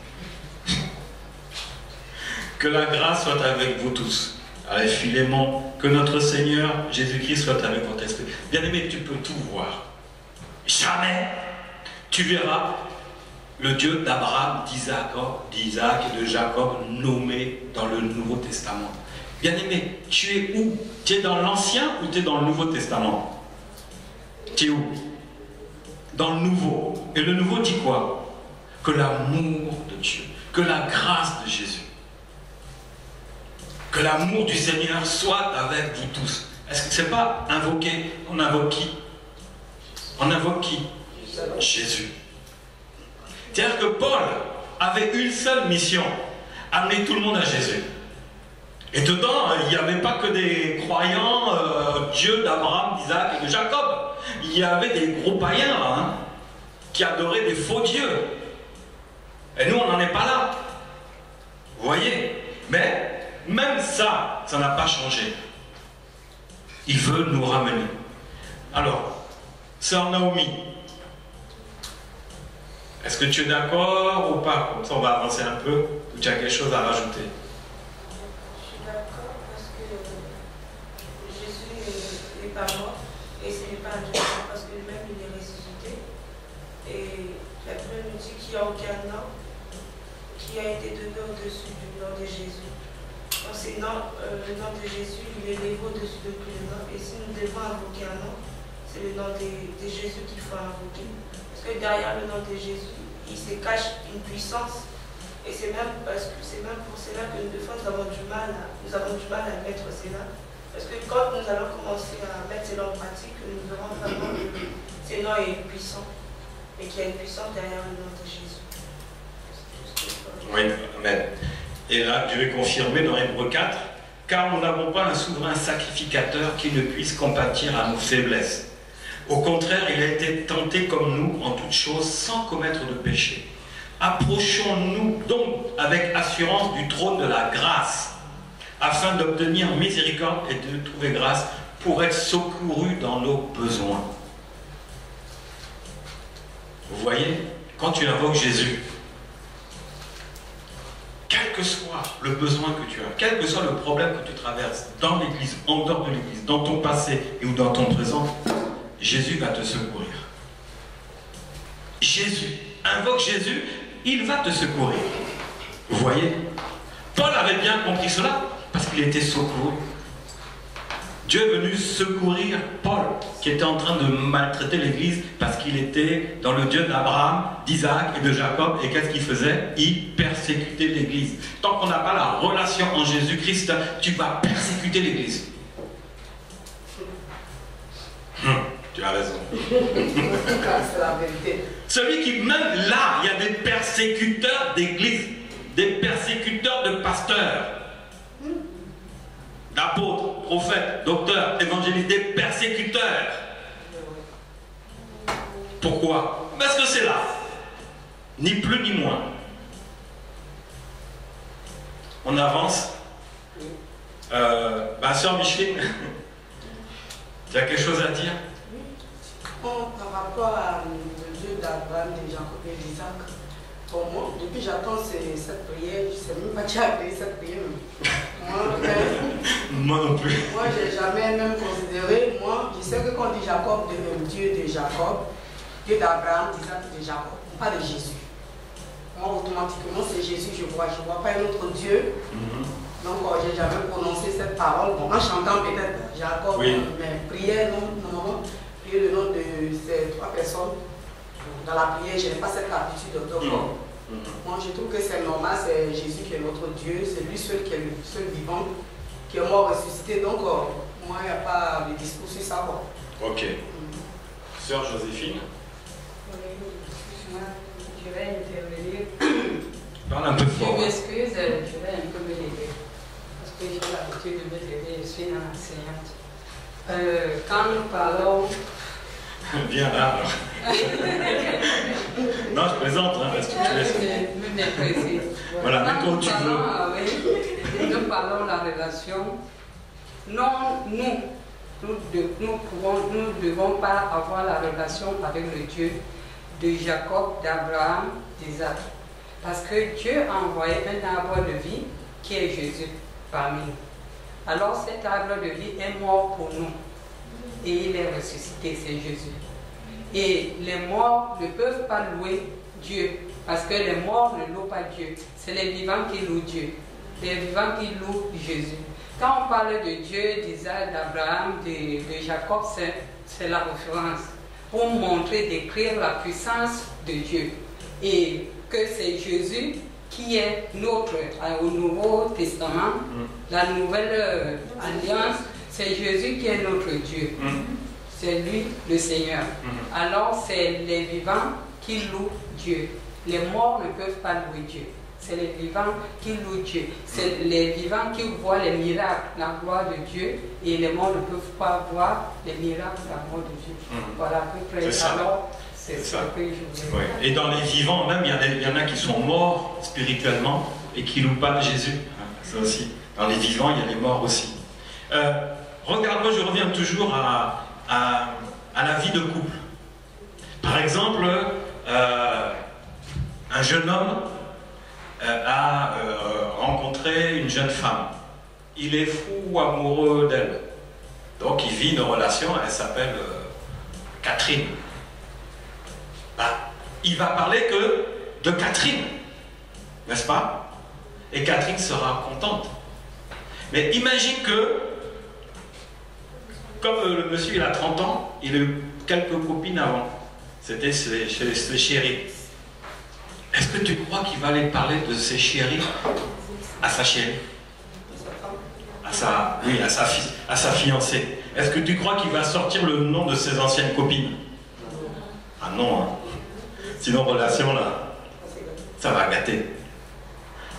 Que la grâce soit avec vous tous. Allez, Philémon, que notre Seigneur Jésus-Christ soit avec votre esprit. Bien aimé, tu peux tout voir. Jamais tu verras le Dieu d'Abraham, d'Isaac et de Jacob nommé dans le Nouveau Testament. Bien aimé, tu es où? Tu es dans l'Ancien ou tu es dans le Nouveau Testament? Tu es où? Dans le Nouveau. Et le Nouveau dit quoi? Que l'amour de Dieu, que la grâce de Jésus, que l'amour du Seigneur soit avec vous tous. Est-ce que c'est pas invoqué? On invoque qui? On invoque qui? Jésus. C'est-à-dire que Paul avait une seule mission, amener tout le monde à Jésus. Et dedans, il n'y avait pas que des croyants, Dieu d'Abraham, d'Isaac et de Jacob. Il y avait des gros païens là, hein, qui adoraient des faux dieux. Et nous, on n'en est pas là. Vous voyez? Mais même ça, ça n'a pas changé. Il veut nous ramener. Alors, sœur Naomi, est-ce que tu es d'accord ou pas? Comme ça, on va avancer un peu. Ou tu as quelque chose à rajouter? Je suis d'accord parce que Jésus n'est pas mort et ce n'est pas un Dieu parce que lui-même il est ressuscité. Et la Bible nous dit qu'il n'y a aucun nom qui a été donné au-dessus du nom de Jésus. Donc c'est le nom de Jésus, il est élevé au-dessus de tous les noms. Et si nous devons invoquer un nom, c'est le nom de Jésus qu'il faut invoquer. Parce que derrière le nom de Jésus, il se cache une puissance. Et c'est même pour cela que des fois nous avons du mal à mettre cela. Parce que quand nous allons commencer à mettre cela en pratique, nous verrons vraiment que ce nom est puissant. Et qu'il y a une puissance derrière le nom de Jésus. Oui, amen. Et là, Dieu est confirmé dans Hébreux 4, car nous n'avons pas un souverain sacrificateur qui ne puisse compatir à nos faiblesses. Au contraire, il a été tenté comme nous en toutes choses sans commettre de péché. Approchons-nous donc avec assurance du trône de la grâce, afin d'obtenir miséricorde et de trouver grâce pour être secourus dans nos besoins. Vous voyez, quand tu invoques Jésus, quel que soit le besoin que tu as, quel que soit le problème que tu traverses, dans l'église, en dehors de l'église, dans ton passé et ou dans ton présent, Jésus va te secourir. Jésus, invoque Jésus, il va te secourir. Vous voyez? Paul avait bien compris cela, parce qu'il était secouru. Dieu est venu secourir Paul, qui était en train de maltraiter l'église, parce qu'il était dans le Dieu d'Abraham, d'Isaac et de Jacob. Et qu'est-ce qu'il faisait? Il persécutait l'église. Tant qu'on n'a pas la relation en Jésus-Christ, tu vas persécuter l'église. Tu as raison. C'est la vérité. Celui qui, même là, il y a des persécuteurs d'église, des persécuteurs de pasteurs, d'apôtres, prophètes, docteurs, évangélistes, des persécuteurs. Pourquoi? Parce que c'est là. Ni plus ni moins. On avance. Sœur Micheline, tu as quelque chose à dire? Par rapport à le Dieu d'Abraham, de Jacob et d'Isaac, pour moi, depuis que j'attends cette prière, je ne sais même pas qui a créé cette prière. Moi non plus. Moi, je n'ai jamais même considéré. Moi, je sais que quand on dit Jacob, le Dieu de Jacob, Dieu d'Abraham, d'Isaac et de Jacob, on parle de Jésus. Moi, automatiquement, c'est Jésus, je vois pas un autre Dieu. Donc, je n'ai jamais prononcé cette parole. Bon, en chantant peut-être Jacob, oui. Mais prière, non. Prier le nom de ces trois personnes. Dans la prière, je n'ai pas cette habitude. Donc, moi, je trouve que c'est normal, c'est Jésus qui est notre Dieu, c'est lui seul qui est le seul vivant, qui est mort ressuscité. Donc, moi, il n'y a pas de discours sur ça. Quoi. Ok. Sœur Joséphine. Excuse-moi, je vais intervenir. Parle un peu fort. Je m'excuse, je vais un peu me lever. Parce que j'ai l'habitude de me lever, je suis une enseignante. Quand nous parlons. Viens là alors. Non, je plaisante, hein, parce que tu laisses. Voilà, mets-toi où tu veux. Nous parlons de la relation. Non, nous ne devons pas avoir la relation avec le Dieu de Jacob, d'Abraham, d'Isaac. Parce que Dieu a envoyé un arbre de vie qui est Jésus parmi nous. Alors cet arbre de vie est mort pour nous. Et il est ressuscité, c'est Jésus. Et les morts ne peuvent pas louer Dieu, parce que les morts ne louent pas Dieu. C'est les vivants qui louent Dieu. Les vivants qui louent Jésus. Quand on parle de Dieu, d'Isaac, d'Abraham, de Jacob, c'est la référence pour montrer, décrire la puissance de Dieu. Et que c'est Jésus qui est notre, au Nouveau Testament, la nouvelle alliance, c'est Jésus qui est notre Dieu. C'est lui le Seigneur. Alors c'est les vivants qui louent Dieu. Les morts ne peuvent pas louer Dieu. C'est les vivants qui louent Dieu. C'est les vivants qui voient les miracles, la gloire de Dieu, et les morts ne peuvent pas voir les miracles, la gloire de Dieu. Voilà à peu près. Alors, c'est ça que je voulais dire. Et dans les vivants, même, il y en a qui sont morts spirituellement et qui ne louent pas Jésus. Ça aussi. Dans les vivants, il y a les morts aussi. Regarde, moi je reviens toujours à la vie de couple. Par exemple, un jeune homme a rencontré une jeune femme. Il est fou amoureux d'elle. Donc il vit une relation, elle s'appelle Catherine. Il va parler que de Catherine, n'est-ce pas? Et Catherine sera contente. Mais imagine que, comme le monsieur il a 30 ans, il a eu quelques copines avant. C'était ses chéris. Est-ce que tu crois qu'il va aller parler de ses chéris à sa chérie? À sa fiancée. Est-ce que tu crois qu'il va sortir le nom de ses anciennes copines? Ah non, hein. Sinon relation là, ça va gâter.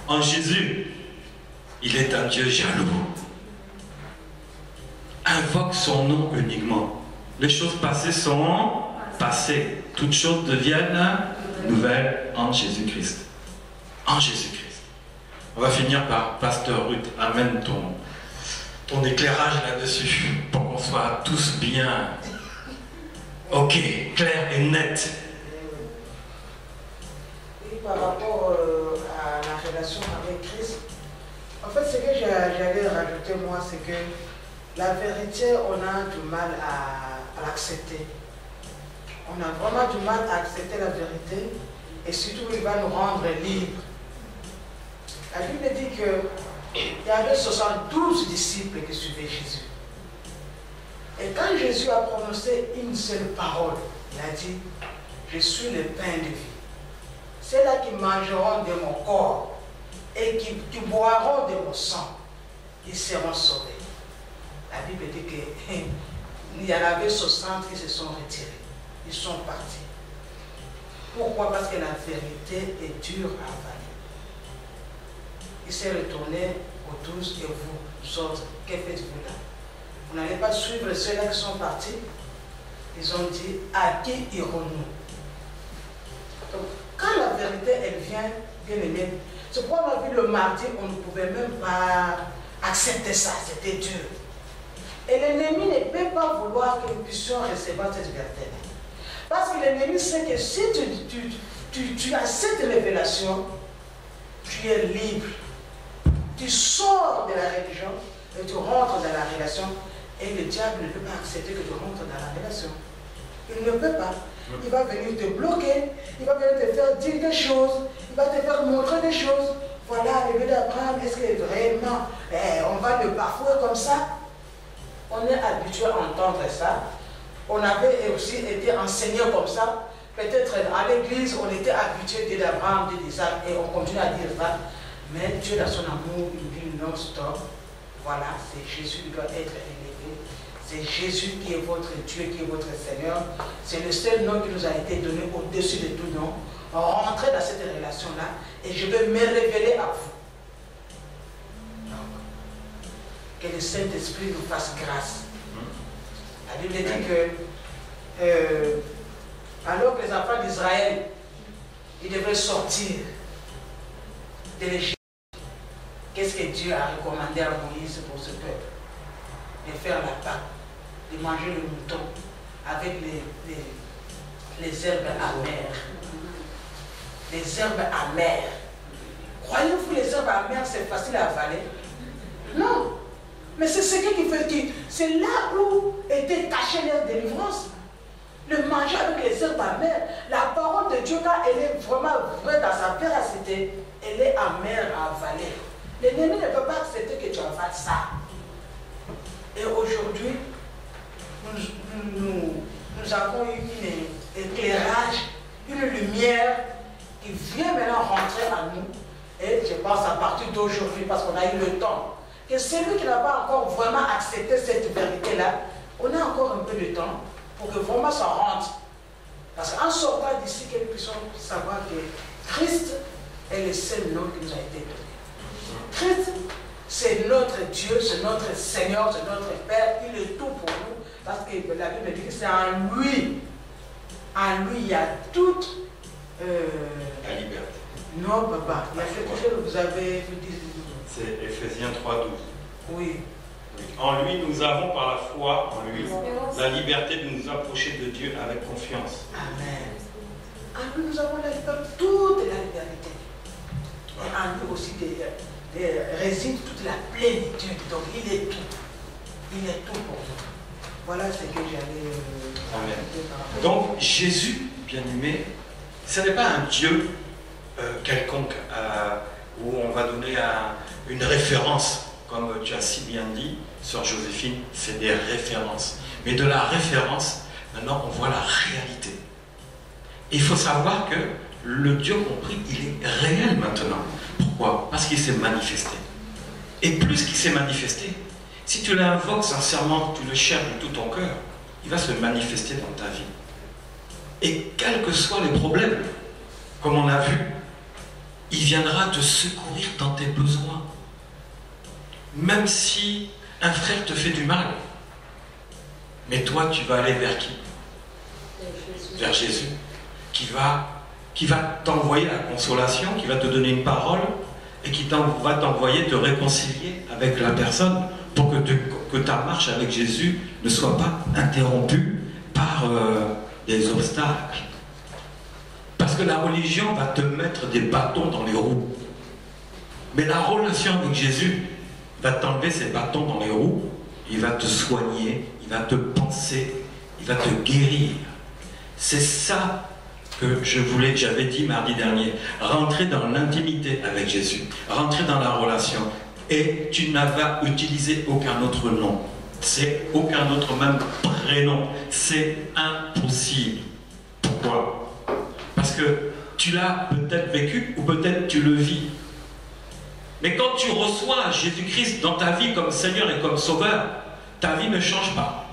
En Jésus, il est un Dieu jaloux. Invoque son nom uniquement. Les choses passées sont passées. Toutes choses deviennent nouvelles en Jésus-Christ. En Jésus-Christ. On va finir par Pasteur Ruth. Amène ton éclairage là-dessus pour qu'on soit tous bien, ok, clair et net. Et par rapport à la relation avec En fait, ce que j'allais rajouter, moi, c'est que la vérité, on a du mal à l'accepter. On a vraiment du mal à accepter la vérité et surtout, il va nous rendre libres. La Bible dit qu'il y avait 72 disciples qui suivaient Jésus. Et quand Jésus a prononcé une seule parole, il a dit, je suis le pain de vie. Ceux-là qui mangeront de mon corps et qui boiront de mon sang, ils seront sauvés. La Bible dit qu'il y en avait 60 qui se sont retirés. Ils sont partis. Pourquoi? Parce que la vérité est dure à avaler. Il s'est retourné aux 12 et vous autres, que faites-vous là? Vous n'allez pas suivre ceux-là qui sont partis? Ils ont dit, à qui irons-nous? Donc, quand la vérité, elle vient, bien aimé, c'est pourquoi on a vu le mardi, on ne pouvait même pas accepter ça, c'était dur. Et l'ennemi ne peut pas vouloir que nous puissions recevoir cette vérité. Parce que l'ennemi sait que si tu as cette révélation, tu es libre. Tu sors de la religion et tu rentres dans la relation. Et le diable ne peut pas accepter que tu rentres dans la relation. Il ne peut pas. Il va venir te bloquer, il va venir te faire dire des choses, il va te faire montrer des choses. Voilà, le Dieu d'Abraham, est-ce que vraiment on va le bafouer comme ça? On est habitué à entendre ça. On avait aussi été enseigné comme ça. Peut-être à l'église, on était habitué Dieu d'Abraham, Dieu d'Isaac, et on continue à dire ça. Mais Dieu, dans son amour, il dit non-stop. Voilà, c'est Jésus qui doit être élevé. C'est Jésus qui est votre Dieu, qui est votre Seigneur. C'est le seul nom qui nous a été donné au-dessus de tout nom. Rentrez dans cette relation-là et je vais me révéler à vous. Donc, que le Saint-Esprit nous fasse grâce. La Bible dit que alors que les enfants d'Israël, ils devraient sortir de l'Égypte, qu'est-ce que Dieu a recommandé à Moïse pour ce peuple? De faire la Pâque, de manger le mouton avec les herbes amères. Les herbes amères. Croyez-vous les herbes amères, c'est facile à avaler? Non. Mais c'est ce qui fait que c'est là où était cachée leur délivrance. Le manger avec les herbes amères. La parole de Dieu, quand elle est vraiment vraie dans sa véracité, elle est amère à avaler. L'ennemi ne peut pas accepter que tu avales ça. Et aujourd'hui, nous avons eu un éclairage, une lumière qui vient maintenant rentrer à nous. Et je pense à partir d'aujourd'hui, parce qu'on a eu le temps, que celui qui n'a pas encore vraiment accepté cette vérité-là, on a encore un peu de temps pour que vraiment ça rentre. Parce qu'en sortant d'ici, que nous puissions savoir que Christ est le seul nom qui nous a été donné. Christ, c'est notre Dieu, c'est notre Seigneur, c'est notre Père, il est tout pour nous. Parce que la Bible dit que c'est en lui. En lui, il y a toute la liberté. Non, papa, il y a quelque chose que vous avez dit. C'est Ephésiens 3,12. Oui. En lui, nous avons par la foi, en lui, la liberté de nous approcher de Dieu avec confiance. Amen. En lui, nous avons la liberté, toute la liberté. Et en lui aussi réside toute la plénitude. Donc il est tout. Il est tout pour nous. Voilà ce que j'allais. Amen. Donc Jésus, bien-aimé, ce n'est pas un Dieu quelconque où on va donner une référence, comme tu as si bien dit, Sœur Joséphine, c'est des références. Mais de la référence, maintenant on voit la réalité. Et il faut savoir que le Dieu compris, il est réel maintenant. Pourquoi? Parce qu'il s'est manifesté. Et plus qu'il s'est manifesté, si tu l'invoques sincèrement, tu le cherches de tout ton cœur, il va se manifester dans ta vie. Et quels que soient les problèmes, comme on a vu, il viendra te secourir dans tes besoins. Même si un frère te fait du mal, mais toi tu vas aller vers qui? Vers Jésus, qui va t'envoyer la consolation, qui va te donner une parole et qui va t'envoyer te réconcilier avec la personne pour que ta marche avec Jésus ne soit pas interrompue par des obstacles. Parce que la religion va te mettre des bâtons dans les roues. Mais la relation avec Jésus va t'enlever ces bâtons dans les roues, il va te soigner, il va te penser, il va te guérir. C'est ça que j'avais dit mardi dernier. Rentrer dans l'intimité avec Jésus, rentrer dans la relation. Et tu n'as utilisé aucun autre nom. C'est aucun autre même prénom. C'est impossible. Pourquoi? Parce que tu l'as peut-être vécu ou peut-être tu le vis. Mais quand tu reçois Jésus-Christ dans ta vie comme Seigneur et comme Sauveur, ta vie ne change pas.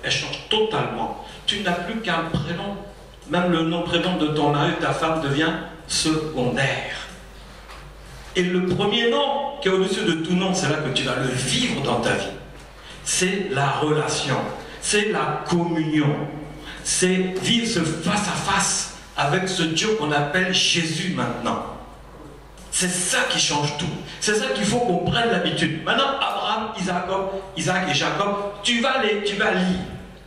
Elle change totalement. Tu n'as plus qu'un prénom. Même le nom-prénom de ton mari, ta femme devient secondaire. Et le premier nom qui est au-dessus de tout nom, c'est là que tu vas le vivre dans ta vie. C'est la relation, c'est la communion, c'est vivre ce face-à-face avec ce Dieu qu'on appelle Jésus maintenant. C'est ça qui change tout. C'est ça qu'il faut qu'on prenne l'habitude. Maintenant, Abraham, Isaac et Jacob, tu vas lire.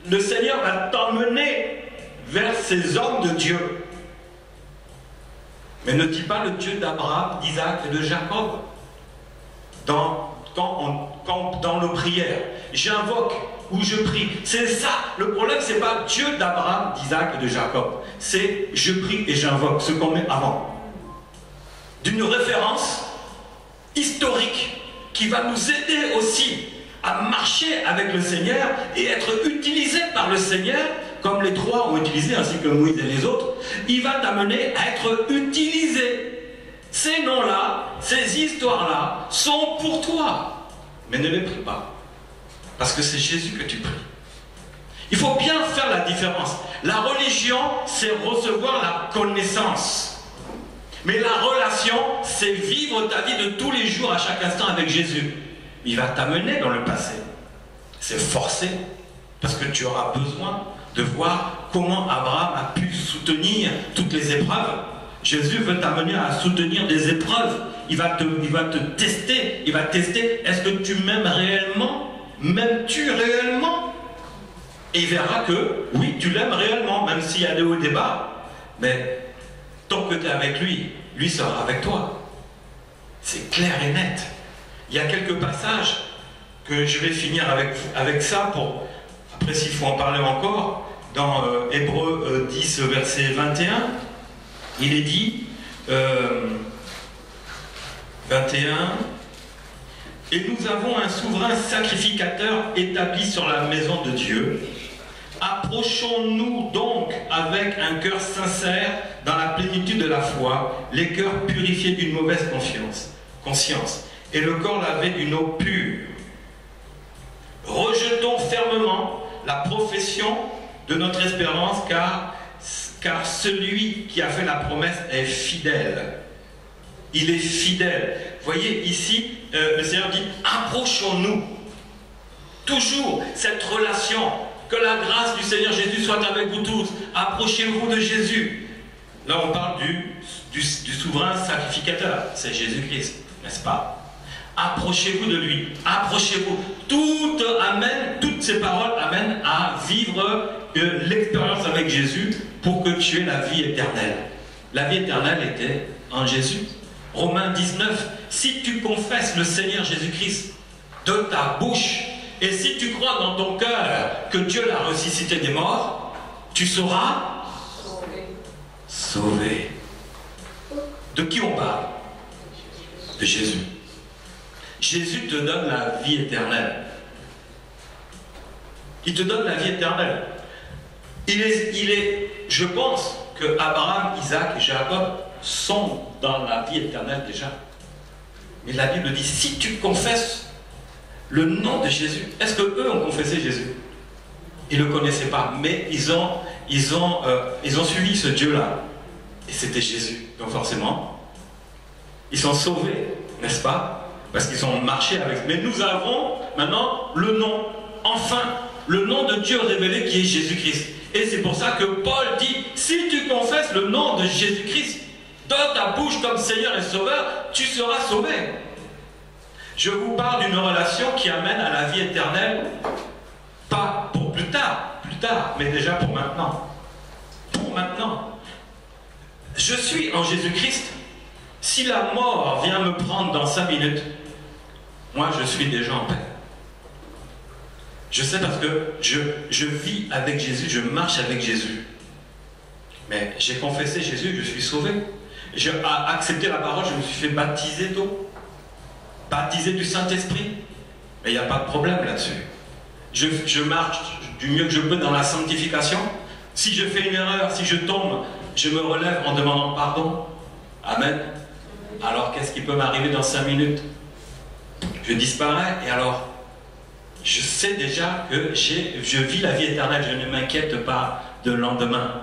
Le Seigneur va t'emmener vers ces hommes de Dieu. Mais ne dis pas le Dieu d'Abraham, d'Isaac et de Jacob. Dans nos prières, j'invoque ou je prie. C'est ça. Le problème, c'est pas Dieu d'Abraham, d'Isaac et de Jacob. C'est je prie et j'invoque, ce qu'on met avant. D'une référence historique qui va nous aider aussi à marcher avec le Seigneur et être utilisé par le Seigneur, comme les trois ont utilisé, ainsi que Moïse et les autres. Il va t'amener à être utilisé. Ces noms-là, ces histoires-là sont pour toi. Mais ne les prie pas. Parce que c'est Jésus que tu pries. Il faut bien faire la différence. La religion, c'est recevoir la connaissance. Mais la relation, c'est vivre ta vie de tous les jours, à chaque instant avec Jésus. Il va t'amener dans le passé. C'est forcé. Parce que tu auras besoin de voir comment Abraham a pu soutenir toutes les épreuves. Jésus veut t'amener à soutenir des épreuves. Il va te tester. Il va tester, est-ce que tu m'aimes réellement? M'aimes-tu réellement? Et il verra que, oui, tu l'aimes réellement, même s'il y a des hauts et des bas. Mais tant que tu es avec lui, lui sera avec toi. C'est clair et net. Il y a quelques passages que je vais finir avec ça pour... Après, s'il faut en parler encore, dans Hébreux 10, verset 21, il est dit, 21, « Et nous avons un souverain sacrificateur établi sur la maison de Dieu. Approchons-nous donc avec un cœur sincère dans la plénitude de la foi, les cœurs purifiés d'une mauvaise conscience, et le corps lavé d'une eau pure. Rejetons fermement la profession de notre espérance, car celui qui a fait la promesse est fidèle. Il est fidèle. Vous voyez ici, le Seigneur dit, approchons-nous. Toujours cette relation. Que la grâce du Seigneur Jésus soit avec vous tous. Approchez-vous de Jésus. Là, on parle du souverain sacrificateur. C'est Jésus-Christ, n'est-ce pas? Approchez-vous de lui. Approchez-vous. Toutes ces paroles amènent à vivre l'expérience avec Jésus pour que tu aies la vie éternelle. La vie éternelle était en Jésus. Romains 19. Si tu confesses le Seigneur Jésus-Christ de ta bouche, et si tu crois dans ton cœur que Dieu l'a ressuscité des morts, tu seras sauvé. De qui on parle? De Jésus. Jésus te donne la vie éternelle. Il te donne la vie éternelle. Je pense que Abraham, Isaac et Jacob sont dans la vie éternelle déjà. Mais la Bible dit, si tu confesses le nom de Jésus, est-ce que eux ont confessé Jésus? Ils ne le connaissaient pas, mais ils ont suivi ce Dieu-là. Et c'était Jésus. Donc forcément, ils sont sauvés, n'est-ce pas? Parce qu'ils ont marché avec. Mais nous avons maintenant le nom, enfin, le nom de Dieu révélé qui est Jésus-Christ. Et c'est pour ça que Paul dit, si tu confesses le nom de Jésus-Christ dans ta bouche comme Seigneur et Sauveur, tu seras sauvé. Je vous parle d'une relation qui amène à la vie éternelle, pas pour plus tard, mais déjà pour maintenant. Pour maintenant. Je suis en Jésus-Christ. Si la mort vient me prendre dans 5 minutes, moi je suis déjà en paix. Je sais parce que je vis avec Jésus, je marche avec Jésus. Mais j'ai confessé Jésus, je suis sauvé. J'ai accepté la parole, je me suis fait baptiser d'eau. Baptiser du Saint-Esprit. Mais il n'y a pas de problème là-dessus. Je marche du mieux que je peux dans la sanctification. Si je fais une erreur, si je tombe, je me relève en demandant pardon. Amen. Alors qu'est-ce qui peut m'arriver dans 5 minutes? Je disparais et alors je sais déjà que je vis la vie éternelle, je ne m'inquiète pas de lendemain.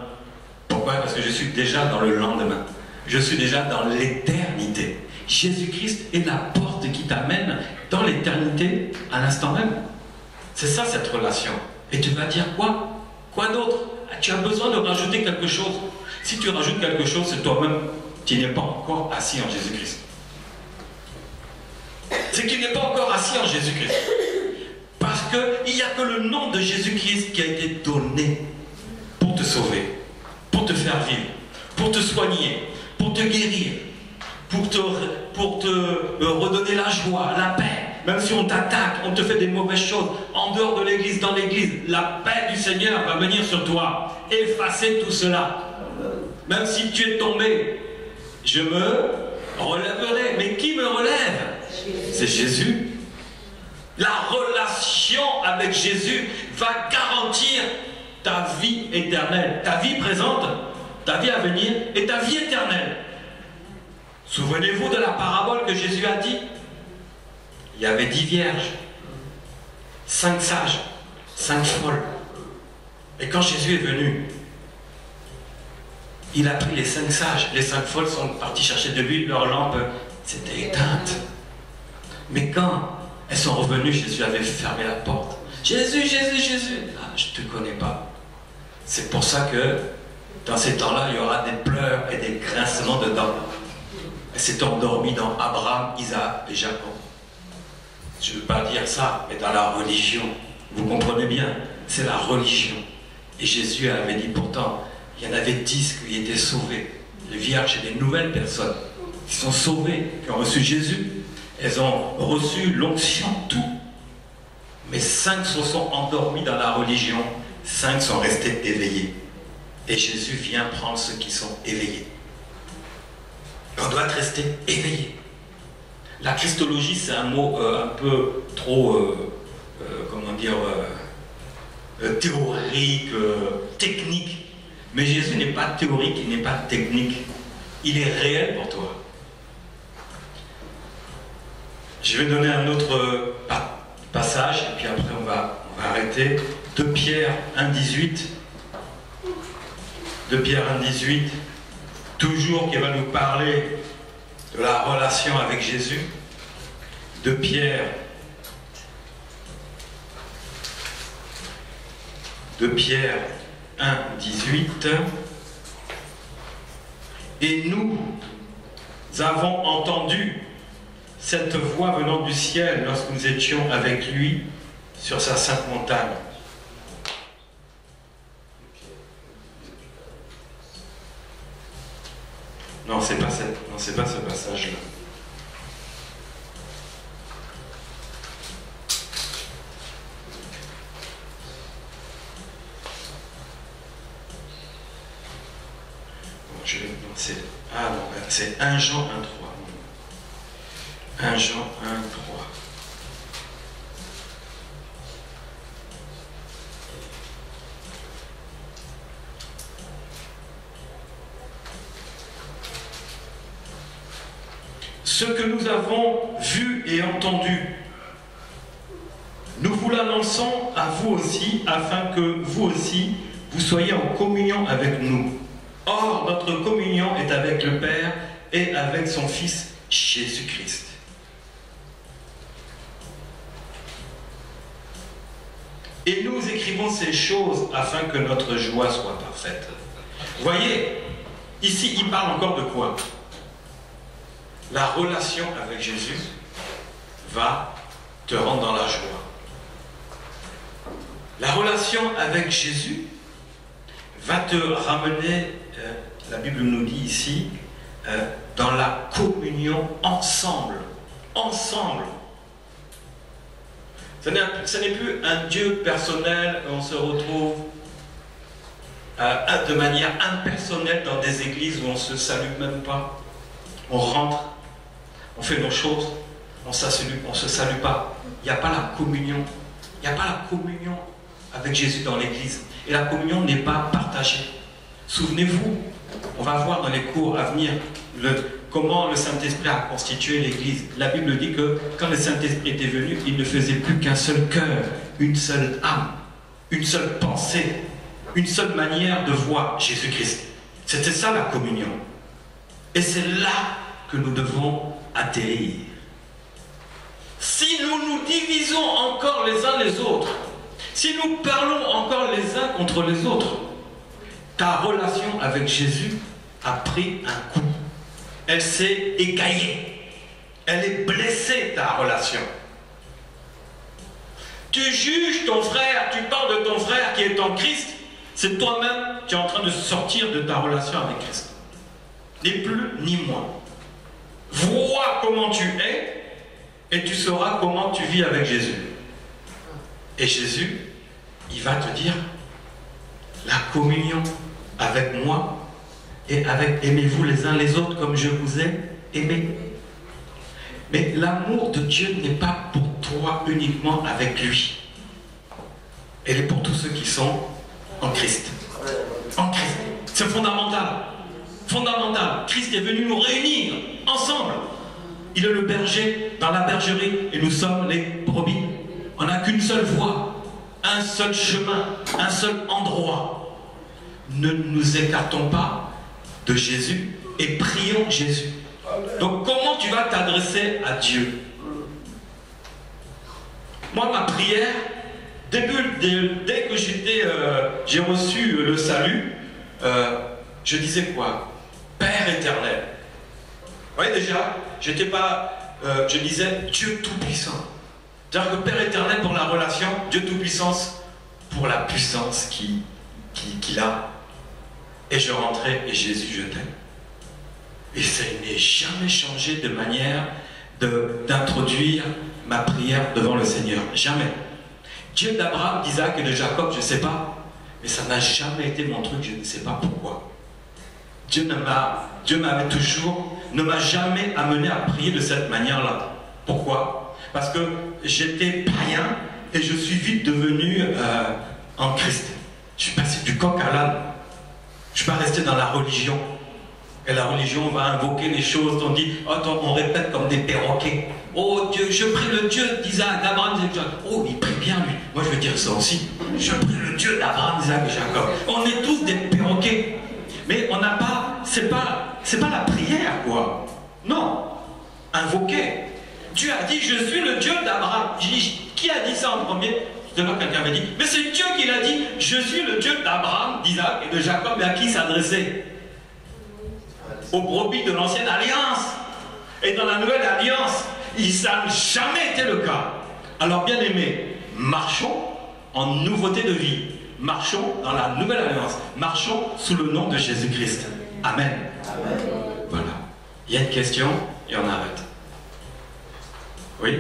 Pourquoi? Parce que je suis déjà dans le lendemain. Je suis déjà dans l'éternité. Jésus-Christ est la porte qui t'amène dans l'éternité à l'instant même. C'est ça cette relation. Et tu vas dire quoi? Quoi d'autre? Tu as besoin de rajouter quelque chose. Si tu rajoutes quelque chose, c'est toi-même qui n'es pas encore assis en Jésus-Christ. C'est qu'il n'est pas encore assis en Jésus-Christ. Parce qu'il n'y a que le nom de Jésus-Christ qui a été donné pour te sauver, pour te faire vivre, pour te soigner, pour te guérir, pour te redonner la joie, la paix. Même si on t'attaque, on te fait des mauvaises choses, en dehors de l'église, dans l'église, la paix du Seigneur va venir sur toi, effacer tout cela. Même si tu es tombé, je me relèverai. Mais qui me relève? C'est Jésus. La relation avec Jésus va garantir ta vie éternelle, ta vie présente, ta vie à venir et ta vie éternelle. Souvenez-vous de la parabole que Jésus a dit. Il y avait 10 vierges, 5 sages, 5 folles. Et quand Jésus est venu, il a pris les 5 sages. Les 5 folles sont parties chercher de l'huile, leur lampe s'était éteinte. Mais quand elles sont revenues, Jésus avait fermé la porte. Jésus, Jésus, Jésus. Ah, je ne te connais pas. C'est pour ça que dans ces temps-là, il y aura des pleurs et des grincements de dents. Elle s'est endormie dans Abraham, Isaac et Jacob. Je ne veux pas dire ça, mais dans la religion. Vous comprenez bien, c'est la religion. Et Jésus avait dit pourtant, il y en avait 10 qui étaient sauvés. Les vierges et les nouvelles personnes qui sont sauvées, qui ont reçu Jésus. Elles ont reçu l'onction, tout. Mais 5 se sont endormis dans la religion, 5 sont restés éveillés. Et Jésus vient prendre ceux qui sont éveillés. On doit rester éveillé. La christologie, c'est un mot un peu trop, comment dire, théorique, technique. Mais Jésus n'est pas théorique, il n'est pas technique. Il est réel pour toi. Je vais donner un autre passage, et puis après on va arrêter. 2 Pierre 1,18. 2 Pierre 1,18. Toujours qui va nous parler de la relation avec Jésus. 2 Pierre 1,18. Et nous avons entendu cette voix venant du ciel lorsque nous étions avec lui sur sa sainte montagne. Non, c'est pas ce passage-là. C'est 1 Jean 1,3. 1 Jean 1,3. Ce que nous avons vu et entendu, nous vous l'annonçons à vous aussi, afin que vous aussi, vous soyez en communion avec nous. Or, notre communion est avec le Père et avec son Fils Jésus-Christ. Et nous écrivons ces choses afin que notre joie soit parfaite. Vous voyez, ici, il parle encore de quoi? La relation avec Jésus va te rendre dans la joie. La relation avec Jésus va te ramener, la Bible nous dit ici, dans la communion ensemble. Ensemble. Ce n'est plus un Dieu personnel, on se retrouve de manière impersonnelle dans des églises où on ne se salue même pas. On rentre, on fait nos choses, on ne se salue pas. Il n'y a pas la communion. Il n'y a pas la communion avec Jésus dans l'église. Et la communion n'est pas partagée. Souvenez-vous, on va voir dans les cours à venir comment le Saint-Esprit a constitué l'église. La Bible dit que quand le Saint-Esprit était venu, il ne faisait plus qu'un seul cœur, une seule âme, une seule pensée, une seule manière de voir Jésus-Christ. C'était ça la communion. Et c'est là que nous devons atterrir. Si nous nous divisons encore les uns les autres, si nous parlons encore les uns contre les autres, ta relation avec Jésus a pris un coup. Elle s'est écaillée. Elle est blessée, ta relation. Tu juges ton frère, tu parles de ton frère qui est en Christ, c'est toi-même qui es en train de sortir de ta relation avec Christ. Ni plus ni moins. Vois comment tu es et tu sauras comment tu vis avec Jésus. Et Jésus, il va te dire, la communion avec moi et avec aimez-vous les uns les autres comme je vous ai aimé. Mais l'amour de Dieu n'est pas pour toi uniquement avec lui. Elle est pour tous ceux qui sont en Christ. En Christ. C'est fondamental. Fondamental. Christ est venu nous réunir ensemble. Il est le berger dans la bergerie et nous sommes les brebis. On n'a qu'une seule voie, un seul chemin, un seul endroit. Ne nous écartons pas de Jésus et prions Jésus. Donc comment tu vas t'adresser à Dieu? Moi, ma prière, dès que j'ai reçu le salut, je disais quoi? Père éternel. Vous voyez déjà, je disais Dieu Tout-Puissant. C'est-à-dire que Père éternel pour la relation, Dieu Tout-Puissance pour la puissance qu'il a. Et je rentrais et Jésus, je t'aime. Et ça n'est jamais changé de manière d'introduire ma prière devant le Seigneur. Jamais. Dieu d'Abraham, d'Isaac et de Jacob, je ne sais pas. Mais ça n'a jamais été mon truc, je ne sais pas pourquoi. Dieu ne m'a jamais amené à prier de cette manière-là. Pourquoi? Parce que j'étais païen et je suis vite devenu en Christ. Je suis passé du coq à l'âne. Je ne suis pas resté dans la religion. Et la religion va invoquer les choses. On dit, on répète comme des perroquets. Oh Dieu, je prie le Dieu d'Isaac, d'Abraham, d'Isaac. Oh, il prie bien lui. Moi je veux dire ça aussi. Je prie le Dieu d'Abraham, d'Isaac et Jacob. On est tous des perroquets. Mais on n'a pas, c'est pas la prière quoi. Non. Invoquer. Dieu a dit, je suis le Dieu d'Abraham. Qui a dit ça en premier? C'est là quelqu'un avait dit, mais c'est Dieu qui l'a dit, je suis le Dieu d'Abraham, d'Isaac et de Jacob. Et à qui s'adresser? Aux brebis de l'ancienne alliance. Et dans la nouvelle alliance, ça n'a jamais été le cas. Alors bien aimés, marchons en nouveauté de vie. Marchons dans la nouvelle alliance. Marchons sous le nom de Jésus-Christ. Amen. Amen. Voilà. Il y a une question et on arrête. Oui?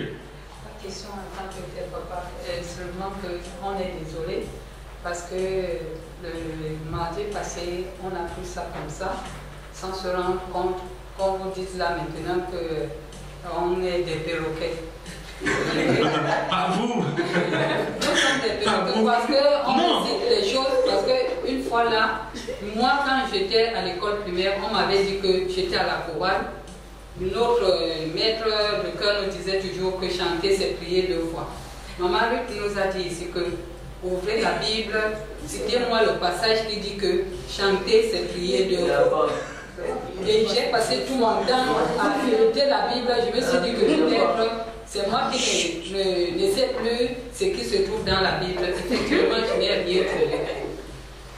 La question en tant que tel, papa, est seulement qu'on est désolé parce que le mardi passé, on a pris ça comme ça, sans se rendre compte, comme vous dites là maintenant, qu'on est des perroquets. Pas vous. Nous sommes des perroquets parce qu'on dit les choses, parce qu'une fois là, moi quand j'étais à l'école primaire, on m'avait dit que j'étais à la chorale. Notre maître de chœur nous disait toujours que chanter c'est prier 2 fois. Maman Ruth nous a dit ici que ouvrez la Bible, citez-moi le passage qui dit que chanter c'est prier 2 fois. Et j'ai passé tout mon temps à feuilleter la Bible. Je me suis dit que peut-être c'est moi qui ne sais plus ce qui se trouve dans la Bible. Effectivement, je n'ai rien feuilleté.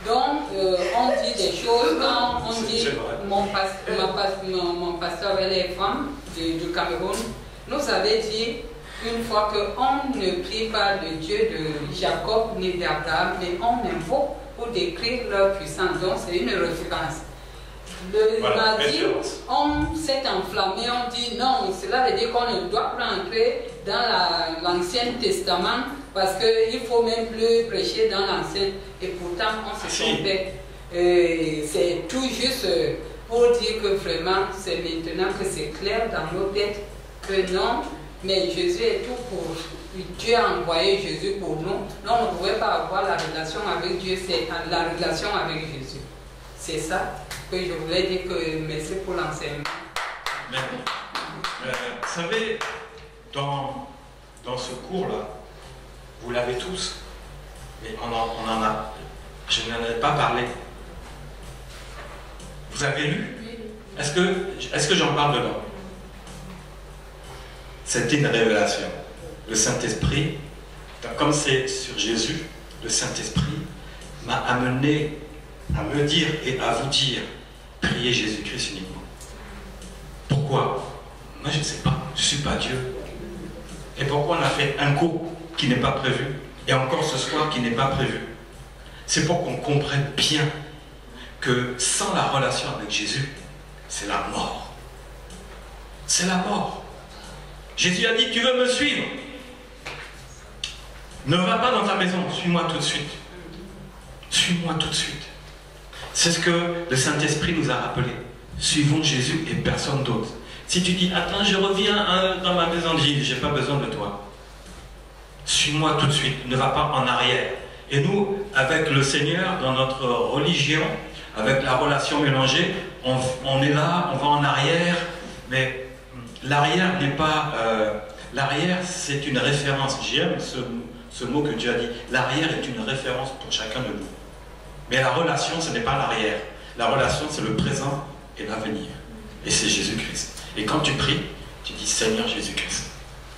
Donc, on dit des choses, quand on dit, mon pasteur, elle est femme du Cameroun, nous avait dit une fois qu'on ne prie pas le Dieu de Jacob ni d'Abraham, mais on invoque pour décrire leur puissance. Donc, c'est une référence. Le Voilà, mardi, référence. on s'est enflammé, on dit non, cela veut dire qu'on ne doit pas entrer dans l'Ancien Testament parce qu'il ne faut même plus prêcher dans l'Ancien. Et pourtant, on se trompait. C'est tout juste pour dire que vraiment, c'est maintenant que c'est clair dans nos têtes que non, mais Jésus est tout pour. Dieu a envoyé Jésus pour nous. Non, on ne pouvait pas avoir la relation avec Dieu, c'est la relation avec Jésus. C'est ça que je voulais dire, que merci pour l'enseignement. Vous savez, dans ce cours-là, vous l'avez tous, mais je n'en ai pas parlé. Vous avez lu? Est-ce que j'en parle dedans? C'était une révélation. Le Saint-Esprit, comme c'est sur Jésus, le Saint-Esprit m'a amené à me dire et à vous dire, priez Jésus-Christ uniquement. Pourquoi? Moi je ne sais pas, je ne suis pas Dieu. Et pourquoi on a fait un cours qui n'est pas prévu, et encore ce soir qui n'est pas prévu? C'est pour qu'on comprenne bien que sans la relation avec Jésus, c'est la mort. C'est la mort. Jésus a dit, tu veux me suivre? Ne va pas dans ta maison, suis-moi tout de suite. Suis-moi tout de suite. C'est ce que le Saint-Esprit nous a rappelé. Suivons Jésus et personne d'autre. Si tu dis, attends, je reviens dans ma maison de vie, je n'ai pas besoin de toi. Suis-moi tout de suite, ne va pas en arrière. Et nous, avec le Seigneur, dans notre religion, avec la relation mélangée, on est là, on va en arrière, mais l'arrière n'est pas... l'arrière, c'est une référence. J'aime ce mot que Dieu a dit. L'arrière est une référence pour chacun de nous. Mais la relation, ce n'est pas l'arrière. La relation, c'est le présent et l'avenir. Et c'est Jésus-Christ. Et quand tu pries, tu dis Seigneur Jésus-Christ.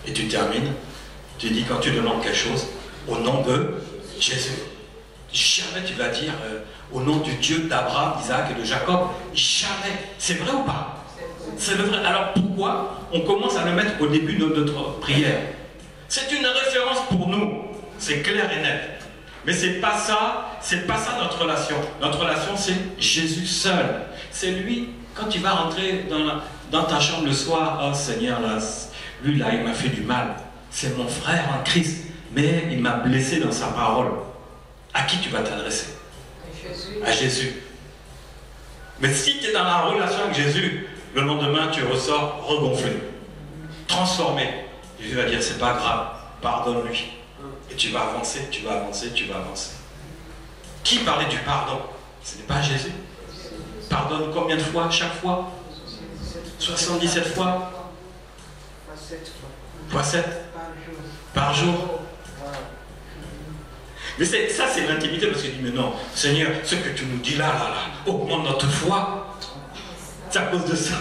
Et tu termines, tu dis quand tu demandes quelque chose, au nom de Jésus. Jamais tu vas dire au nom du Dieu d'Abraham, d'Isaac et de Jacob. Jamais. C'est vrai ou pas? C'est le vrai. Alors pourquoi on commence à le mettre au début de notre prière? C'est une référence pour nous. C'est clair et net. Mais c'est pas ça notre relation. Notre relation, c'est Jésus seul. C'est lui, quand tu vas rentrer dans ta chambre le soir, oh Seigneur, là, lui là, il m'a fait du mal. C'est mon frère en Christ, mais il m'a blessé dans sa parole. À qui tu vas t'adresser? À Jésus. Mais si tu es dans la relation avec Jésus, le lendemain, tu ressors regonflé, transformé. Jésus va dire, c'est pas grave, pardonne-lui. Et tu vas avancer, tu vas avancer, tu vas avancer. Qui parlait du pardon? Ce n'est pas Jésus. Pardonne combien de fois? Chaque fois? 77 fois? Fois 7? Par jour? Mais ça, c'est l'intimité, parce qu'il dit, mais non, Seigneur, ce que tu nous dis là, augmente notre foi. C'est à cause de ça.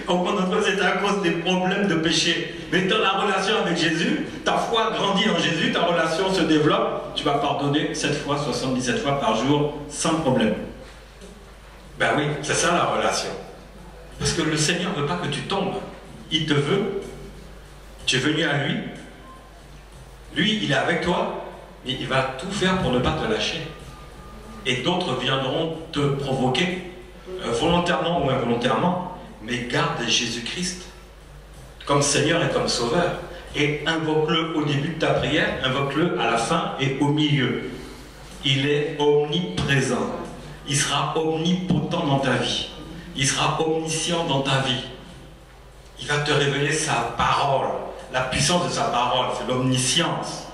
Augmente notre foi, c'est à cause des problèmes de péché. Mais dans la relation avec Jésus, ta foi grandit en Jésus, ta relation se développe, tu vas pardonner 7 fois, 77 fois par jour, sans problème. Ben oui, c'est ça la relation. Parce que le Seigneur ne veut pas que tu tombes. Il te veut. Tu es venu à lui. Lui, il est avec toi. Mais il va tout faire pour ne pas te lâcher. Et d'autres viendront te provoquer, volontairement ou involontairement. Mais garde Jésus-Christ comme Seigneur et comme Sauveur. Et invoque-le au début de ta prière, invoque-le à la fin et au milieu. Il est omniprésent. Il sera omnipotent dans ta vie. Il sera omniscient dans ta vie. Il va te révéler sa parole. La puissance de sa parole, c'est l'omniscience.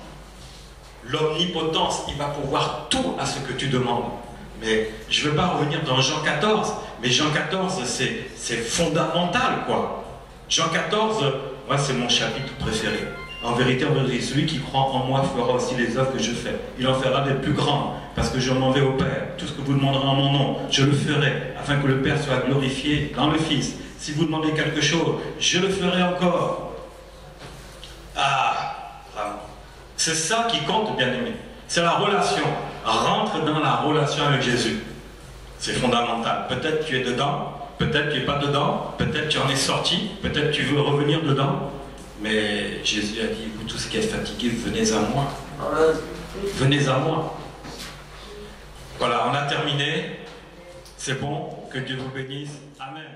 L'omnipotence, il va pouvoir tout à ce que tu demandes. Mais je ne veux pas revenir dans Jean 14, mais Jean 14, c'est fondamental, quoi. Jean 14, moi, c'est mon chapitre préféré. En vérité, celui qui croit en moi fera aussi les œuvres que je fais. Il en fera des plus grandes, parce que je m'en vais au Père. Tout ce que vous demanderez en mon nom, je le ferai, afin que le Père soit glorifié dans le Fils. Si vous demandez quelque chose, je le ferai encore. Ah, vraiment. C'est ça qui compte, bien-aimé. C'est la relation. Rentre dans la relation avec Jésus. C'est fondamental. Peut-être tu es dedans, peut-être tu n'es pas dedans, peut-être tu en es sorti, peut-être tu veux revenir dedans. Mais Jésus a dit, vous tous qui êtes fatigués, venez à moi. Venez à moi. Voilà, on a terminé. C'est bon, que Dieu vous bénisse. Amen.